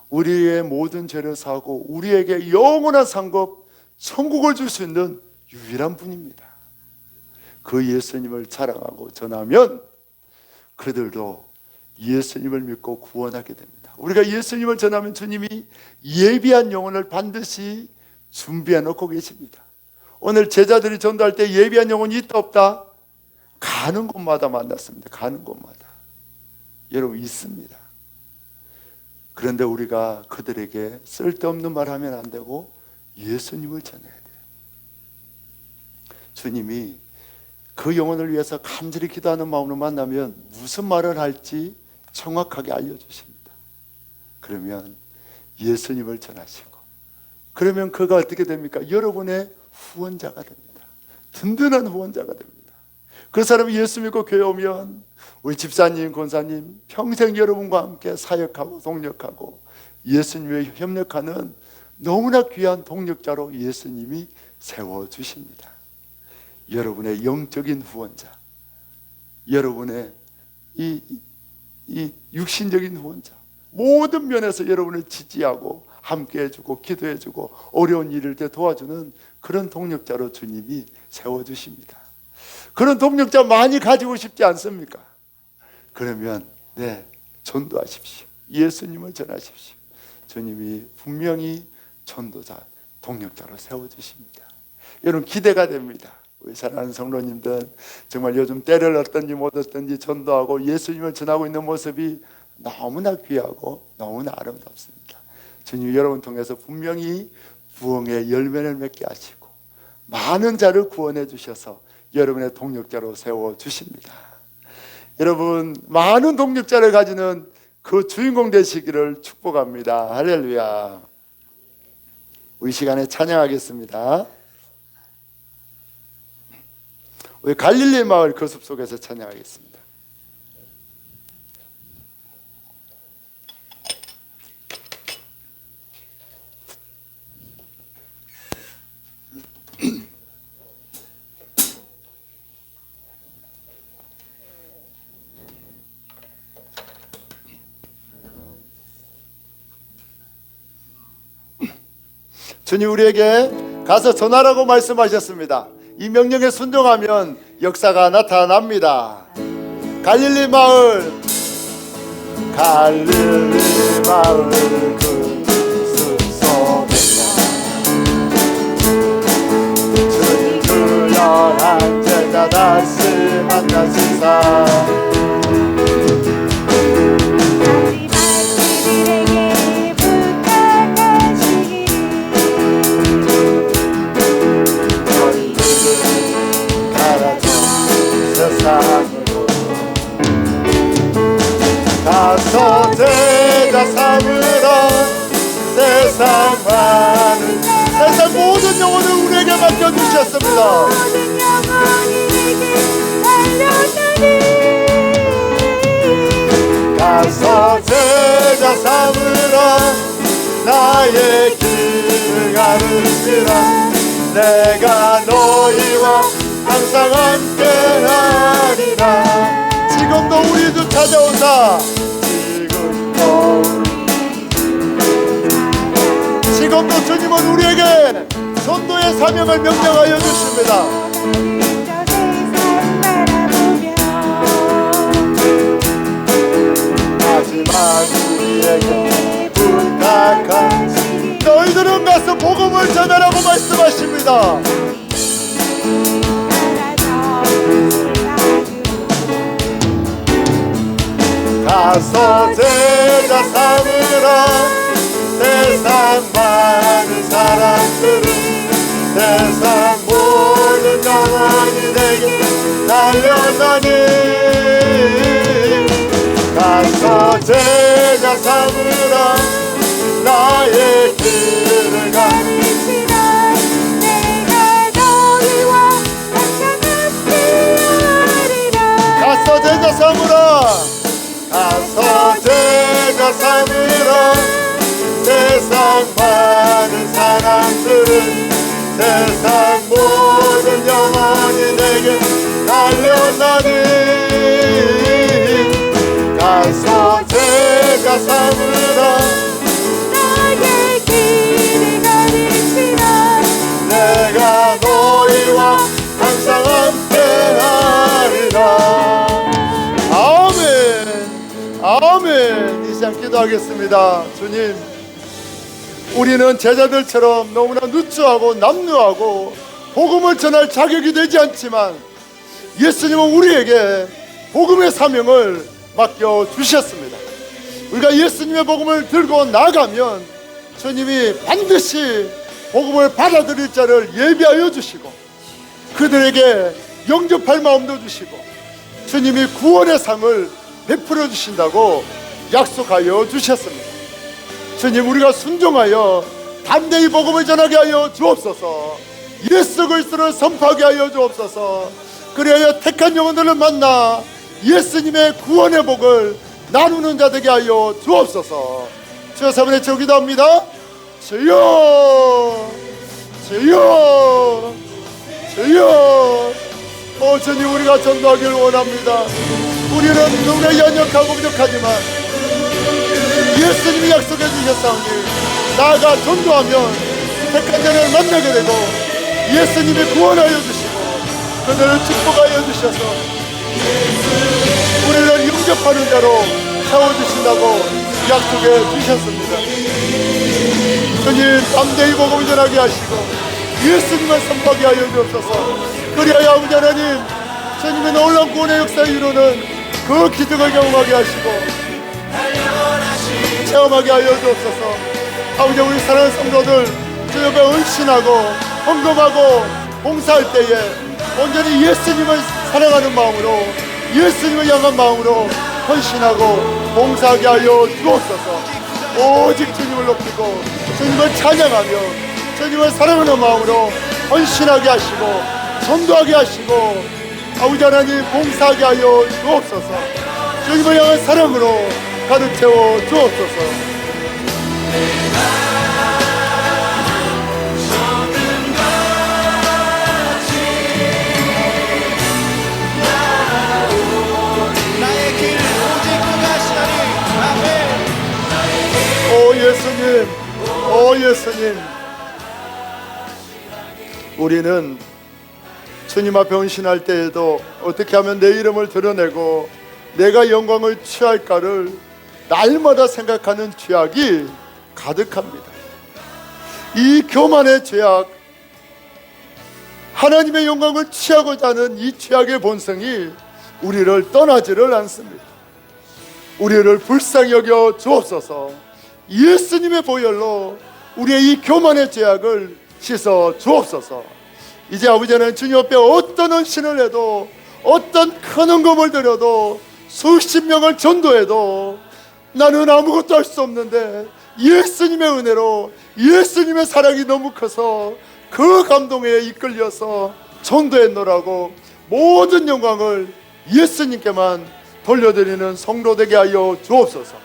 [SPEAKER 1] 우리의 모든 죄를 사하고 우리에게 영원한 상급 천국을 줄 수 있는 유일한 분입니다. 그 예수님을 자랑하고 전하면 그들도 예수님을 믿고 구원하게 됩니다. 우리가 예수님을 전하면 주님이 예비한 영혼을 반드시 준비해 놓고 계십니다. 오늘 제자들이 전도할 때 예비한 영혼이 있다 없다? 가는 곳마다 만났습니다. 가는 곳마다. 여러분, 있습니다. 그런데 우리가 그들에게 쓸데없는 말 하면 안 되고 예수님을 전해야 돼요. 주님이 그 영혼을 위해서 간절히 기도하는 마음으로 만나면 무슨 말을 할지 정확하게 알려주십니다. 그러면 예수님을 전하시고, 그러면 그가 어떻게 됩니까? 여러분의 후원자가 됩니다. 든든한 후원자가 됩니다. 그 사람이 예수 믿고 교회 오면 우리 집사님, 권사님 평생 여러분과 함께 사역하고 동력하고 예수님의 협력하는 너무나 귀한 동력자로 예수님이 세워주십니다. 여러분의 영적인 후원자, 여러분의 이 육신적인 후원자, 모든 면에서 여러분을 지지하고 함께 해주고 기도해주고 어려운 일일 때 도와주는 그런 동력자로 주님이 세워주십니다. 그런 동력자 많이 가지고 싶지 않습니까? 그러면 전도하십시오. 예수님을 전하십시오. 주님이 분명히 전도자, 동력자로 세워주십니다. 여러분, 기대가 됩니다. 우리 사랑하는 성도님들, 정말 요즘 때를 얻든지 못 얻든지 전도하고 예수님을 전하고 있는 모습이 너무나 귀하고 너무나 아름답습니다. 주님 여러분 통해서 분명히 부흥의 열매를 맺게 하시고 많은 자를 구원해 주셔서 여러분의 동력자로 세워주십니다. 여러분, 많은 동력자를 가지는 그 주인공 되시기를 축복합니다. 할렐루야. 우리 시간에 찬양하겠습니다. 우리 갈릴리 마을 그 숲속에서 찬양하겠습니다. 주님 우리에게 가서 전하라고 말씀하셨습니다. 이 명령에 순종하면 역사가 나타납니다. 갈릴리 마을 그 숲속에서 주님 주연한 제자 다시 만나시사 가서 제자 삼으라. 세상 많은 세상 모든 영혼을 우리에게 맡겨주셨습니다.
[SPEAKER 3] 모든 영혼이 내게 달려나니
[SPEAKER 1] 가서 제자 삼으라. 나의 길을 가르치라. 내가 너희와 항상 함께하리라. 지금도 우리 주 찾아온다. 지금도 주님은 우리에게 전도의 사명을 명령하여 주십니다.
[SPEAKER 3] 저 세상 바라보며
[SPEAKER 1] 하지만 우리에게 부탁하시 너희들은 가서 복음을 전하라고 말씀하십니다. 가서 제자 삼으라. 세상 많은 사람들은 세상 모든 영혼이 내게 달려나니 가서 제자 삼으라. 나의 길을 가르치라.
[SPEAKER 3] 내가 너희와 항상 함께하리라.
[SPEAKER 1] 가서 제자 삼으라. 가서 제자 삼으라. 세상 많은 사람들은 세상 모든 영혼이 내게 달려나니 가서 제자 삼으라.
[SPEAKER 3] 나의 길을 가르치라.
[SPEAKER 1] 내가 너희와 항상 함께하리라. 아멘. 아멘. 이 시간 기도하겠습니다. 주님, 우리는 제자들처럼 너무나 누추하고 남루하고 복음을 전할 자격이 되지 않지만 예수님은 우리에게 복음의 사명을 맡겨주셨습니다. 우리가 예수님의 복음을 들고 나가면 주님이 반드시 복음을 받아들일 자를 예비하여 주시고 그들에게 영접할 마음도 주시고 주님이 구원의 상을 베풀어 주신다고 약속하여 주셨습니다. 주님, 우리가 순종하여 담대히 복음을 전하게 하여 주옵소서. 예수 그리스도를 선포하게 하여 주옵소서. 그리하여 택한 영혼들을 만나 예수님의 구원의 복을 나누는 자 되게 하여 주옵소서. 주여 사번에 제가 기도합니다. 주여, 주여, 주여. 주님, 우리가 전도하기를 원합니다. 우리는 누구나 연약하고 부족하지만 예수님이 약속해 주셨사오니 나아가 전도하면 택한 자를 만나게 되고 예수님이 구원하여 주시고 그들을 축복하여 주셔서 우리를 영접하는 자로 세워주신다고 약속해 주셨습니다. 주님, 담대히 복음을 전하게 하시고 예수님을 선포하게 하여 주옵소서. 그리하여 아버지 하나님, 주님의 놀라운 구원의 역사의 이루는 그 기적을 경험하게 하시고 체험하게 하여 주옵소서. 아버지, 우리 사랑하는 성도들 주 옆에 헌신하고 헌금하고 봉사할 때에 온전히 예수님을 사랑하는 마음으로, 예수님을 향한 마음으로 헌신하고 봉사하게 하여 주옵소서. 오직 주님을 높이고 주님을 찬양하며 주님을 사랑하는 마음으로 헌신하게 하시고 전도하게 하시고 아버지 하나님 봉사하게 하여 주옵소서. 주님을 향한 사랑으로 가르쳐 주옵소서.
[SPEAKER 5] 나의 길 오직 그가 하시나니. 아멘.
[SPEAKER 1] 오 예수님, 오 예수님, 우리는 주님 앞에 헌신할 때에도 어떻게 하면 내 이름을 드러내고 내가 영광을 취할까를 날마다 생각하는 죄악이 가득합니다. 이 교만의 죄악, 하나님의 영광을 취하고자 하는 이 죄악의 본성이 우리를 떠나지를 않습니다. 우리를 불쌍히 여겨 주옵소서. 예수님의 보혈로 우리의 이 교만의 죄악을 씻어 주옵소서. 이제 아버지는 주님 앞에 어떤 헌신을 해도, 어떤 큰 헌금을 드려도, 수십 명을 전도해도 나는 아무것도 할 수 없는데 예수님의 은혜로, 예수님의 사랑이 너무 커서 그 감동에 이끌려서 전도했노라고 모든 영광을 예수님께만 돌려드리는 성도 되게 하여 주옵소서.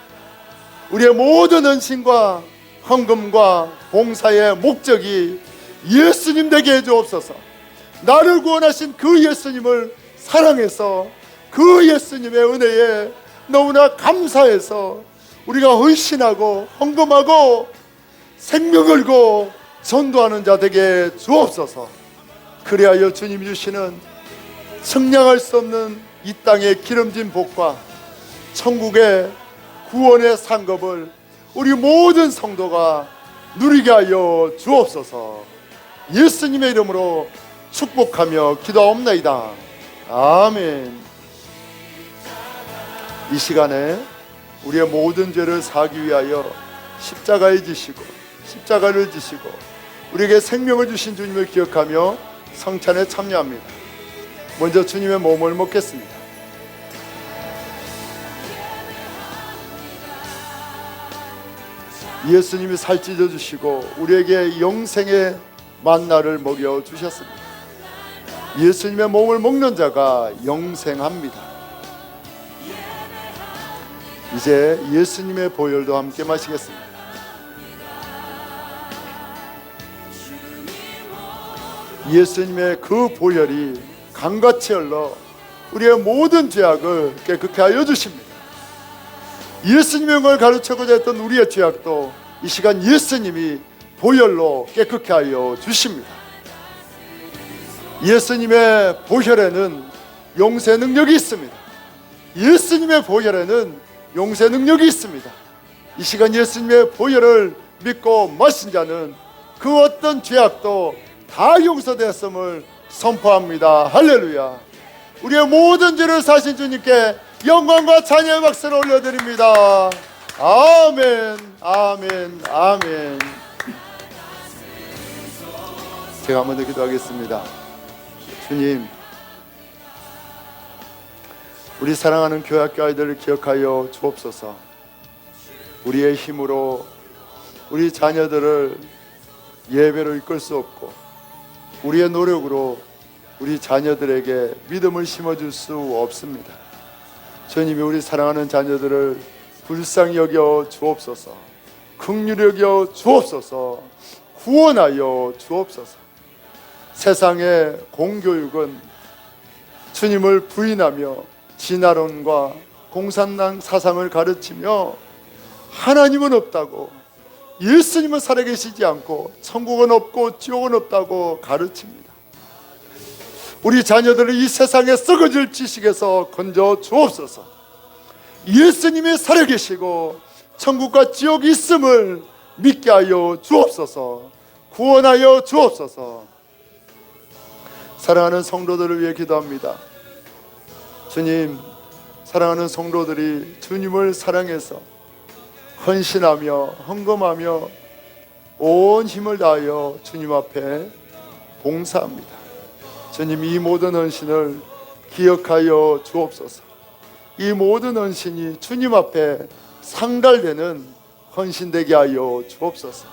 [SPEAKER 1] 우리의 모든 헌신과 헌금과 봉사의 목적이 예수님 되게 해 주옵소서. 나를 구원하신 그 예수님을 사랑해서 그 예수님의 은혜에 너무나 감사해서 우리가 헌신하고 헌금하고 생명 걸고 전도하는 자 되게 주옵소서. 그리하여 주님 주시는 측량할 수 없는 이 땅의 기름진 복과 천국의 구원의 상급을 우리 모든 성도가 누리게 하여 주옵소서. 예수님의 이름으로 축복하며 기도하옵나이다. 아멘. 이 시간에 우리의 모든 죄를 사하기 위하여 십자가에 지시고 십자가를 지시고 우리에게 생명을 주신 주님을 기억하며 성찬에 참여합니다. 먼저 주님의 몸을 먹겠습니다. 예수님이 살찌져 주시고 우리에게 영생의 만나를 먹여 주셨습니다. 예수님의 몸을 먹는 자가 영생합니다. 이제 예수님의 보혈도 함께 마시겠습니다. 예수님의 그 보혈이 강같이 흘러 우리의 모든 죄악을 깨끗게 하여 주십니다. 예수님의 영광을 가르치고자 했던 우리의 죄악도 이 시간 예수님이 보혈로 깨끗게 하여 주십니다. 예수님의 보혈에는 용서의 능력이 있습니다. 예수님의 보혈에는 용서의 능력이 있습니다. 이 시간 예수님의 보혈을 믿고 마신 자는 그 어떤 죄악도 다 용서되었음을 선포합니다. 할렐루야. 우리의 모든 죄를 사신 주님께 영광과 찬양의 박수를 올려드립니다. 아멘, 아멘, 아멘. 제가 한 번 더 기도하겠습니다. 주님, 우리 사랑하는 교회학교 아이들을 기억하여 주옵소서. 우리의 힘으로 우리 자녀들을 예배로 이끌 수 없고 우리의 노력으로 우리 자녀들에게 믿음을 심어줄 수 없습니다. 주님이 우리 사랑하는 자녀들을 불쌍히 여겨 주옵소서. 긍휼히 여겨 주옵소서. 구원하여 주옵소서. 세상의 공교육은 주님을 부인하며 진화론과 공산당 사상을 가르치며 하나님은 없다고, 예수님은 살아계시지 않고 천국은 없고 지옥은 없다고 가르칩니다. 우리 자녀들을 이 세상에 썩어질 지식에서 건져 주옵소서. 예수님이 살아계시고 천국과 지옥이 있음을 믿게 하여 주옵소서. 구원하여 주옵소서. 사랑하는 성도들을 위해 기도합니다. 주님, 사랑하는 성도들이 주님을 사랑해서 헌신하며 헌금하며 온 힘을 다하여 주님 앞에 봉사합니다. 주님, 이 모든 헌신을 기억하여 주옵소서. 이 모든 헌신이 주님 앞에 상달되는 헌신되게 하여 주옵소서.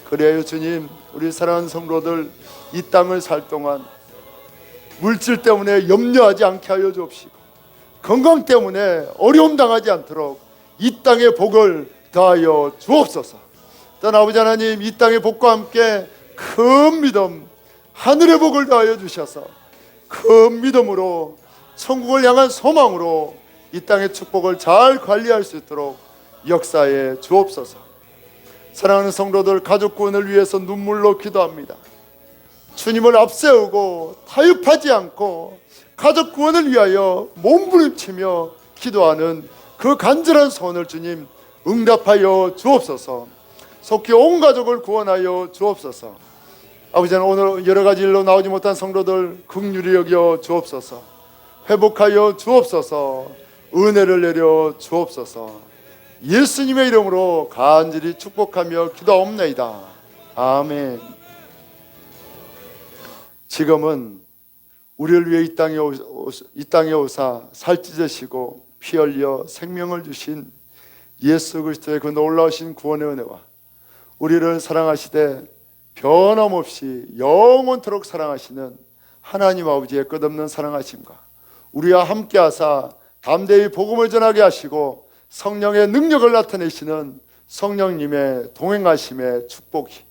[SPEAKER 1] 그래요 주님, 우리 사랑하는 성도들 이 땅을 살 동안 물질 때문에 염려하지 않게 하여 주옵시고, 건강 때문에 어려움 당하지 않도록 이 땅의 복을 더하여 주옵소서. 또한 아버지 하나님, 이 땅의 복과 함께 큰 믿음, 하늘의 복을 더하여 주셔서 큰 믿음으로 천국을 향한 소망으로 이 땅의 축복을 잘 관리할 수 있도록 역사해 주옵소서. 사랑하는 성도들, 가족 구원을 위해서 눈물로 기도합니다. 주님을 앞세우고 타협하지 않고 가족 구원을 위하여 몸부림치며 기도하는 그 간절한 소원을 주님 응답하여 주옵소서. 속히 온 가족을 구원하여 주옵소서. 아버지 하나님, 오늘 여러 가지 일로 나오지 못한 성도들 긍휼히 여겨 주옵소서. 회복하여 주옵소서. 은혜를 내려 주옵소서. 예수님의 이름으로 간절히 축복하며 기도하옵나이다. 아멘. 지금은 우리를 위해 이 땅에 오사 살찌으시고 피 흘려 생명을 주신 예수 그리스도의 그 놀라우신 구원의 은혜와 우리를 사랑하시되 변함없이 영원토록 사랑하시는 하나님 아버지의 끝없는 사랑하심과 우리와 함께하사 담대히 복음을 전하게 하시고 성령의 능력을 나타내시는 성령님의 동행하심의 축복이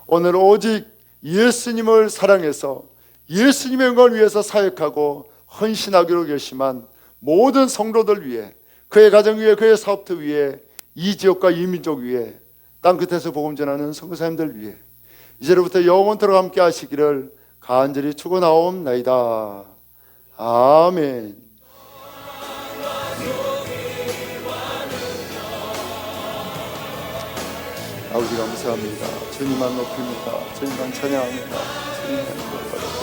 [SPEAKER 1] 오늘 오직 예수님을 사랑해서 예수님의 영광을 위해서 사역하고 헌신하기로 결심한 모든 성도들 위해, 그의 가정 위에, 그의 사업터 위에, 이 지역과 이 민족 위에, 땅끝에서 복음 전하는 선교사님들 위해 이제로부터 영원토록 함께 하시기를 간절히 축원하옵나이다. 아멘. 아버지 감사합니다. 주님만 높입니다. 주님만 찬양합니다. 주님만 높여드립니다.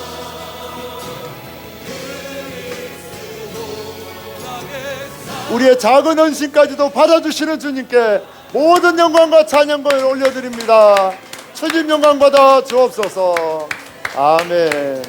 [SPEAKER 1] 우리의 작은 헌신까지도 받아주시는 주님께 모든 영광과 찬양을 올려드립니다. 주님 영광 받아 주옵소서. 아멘.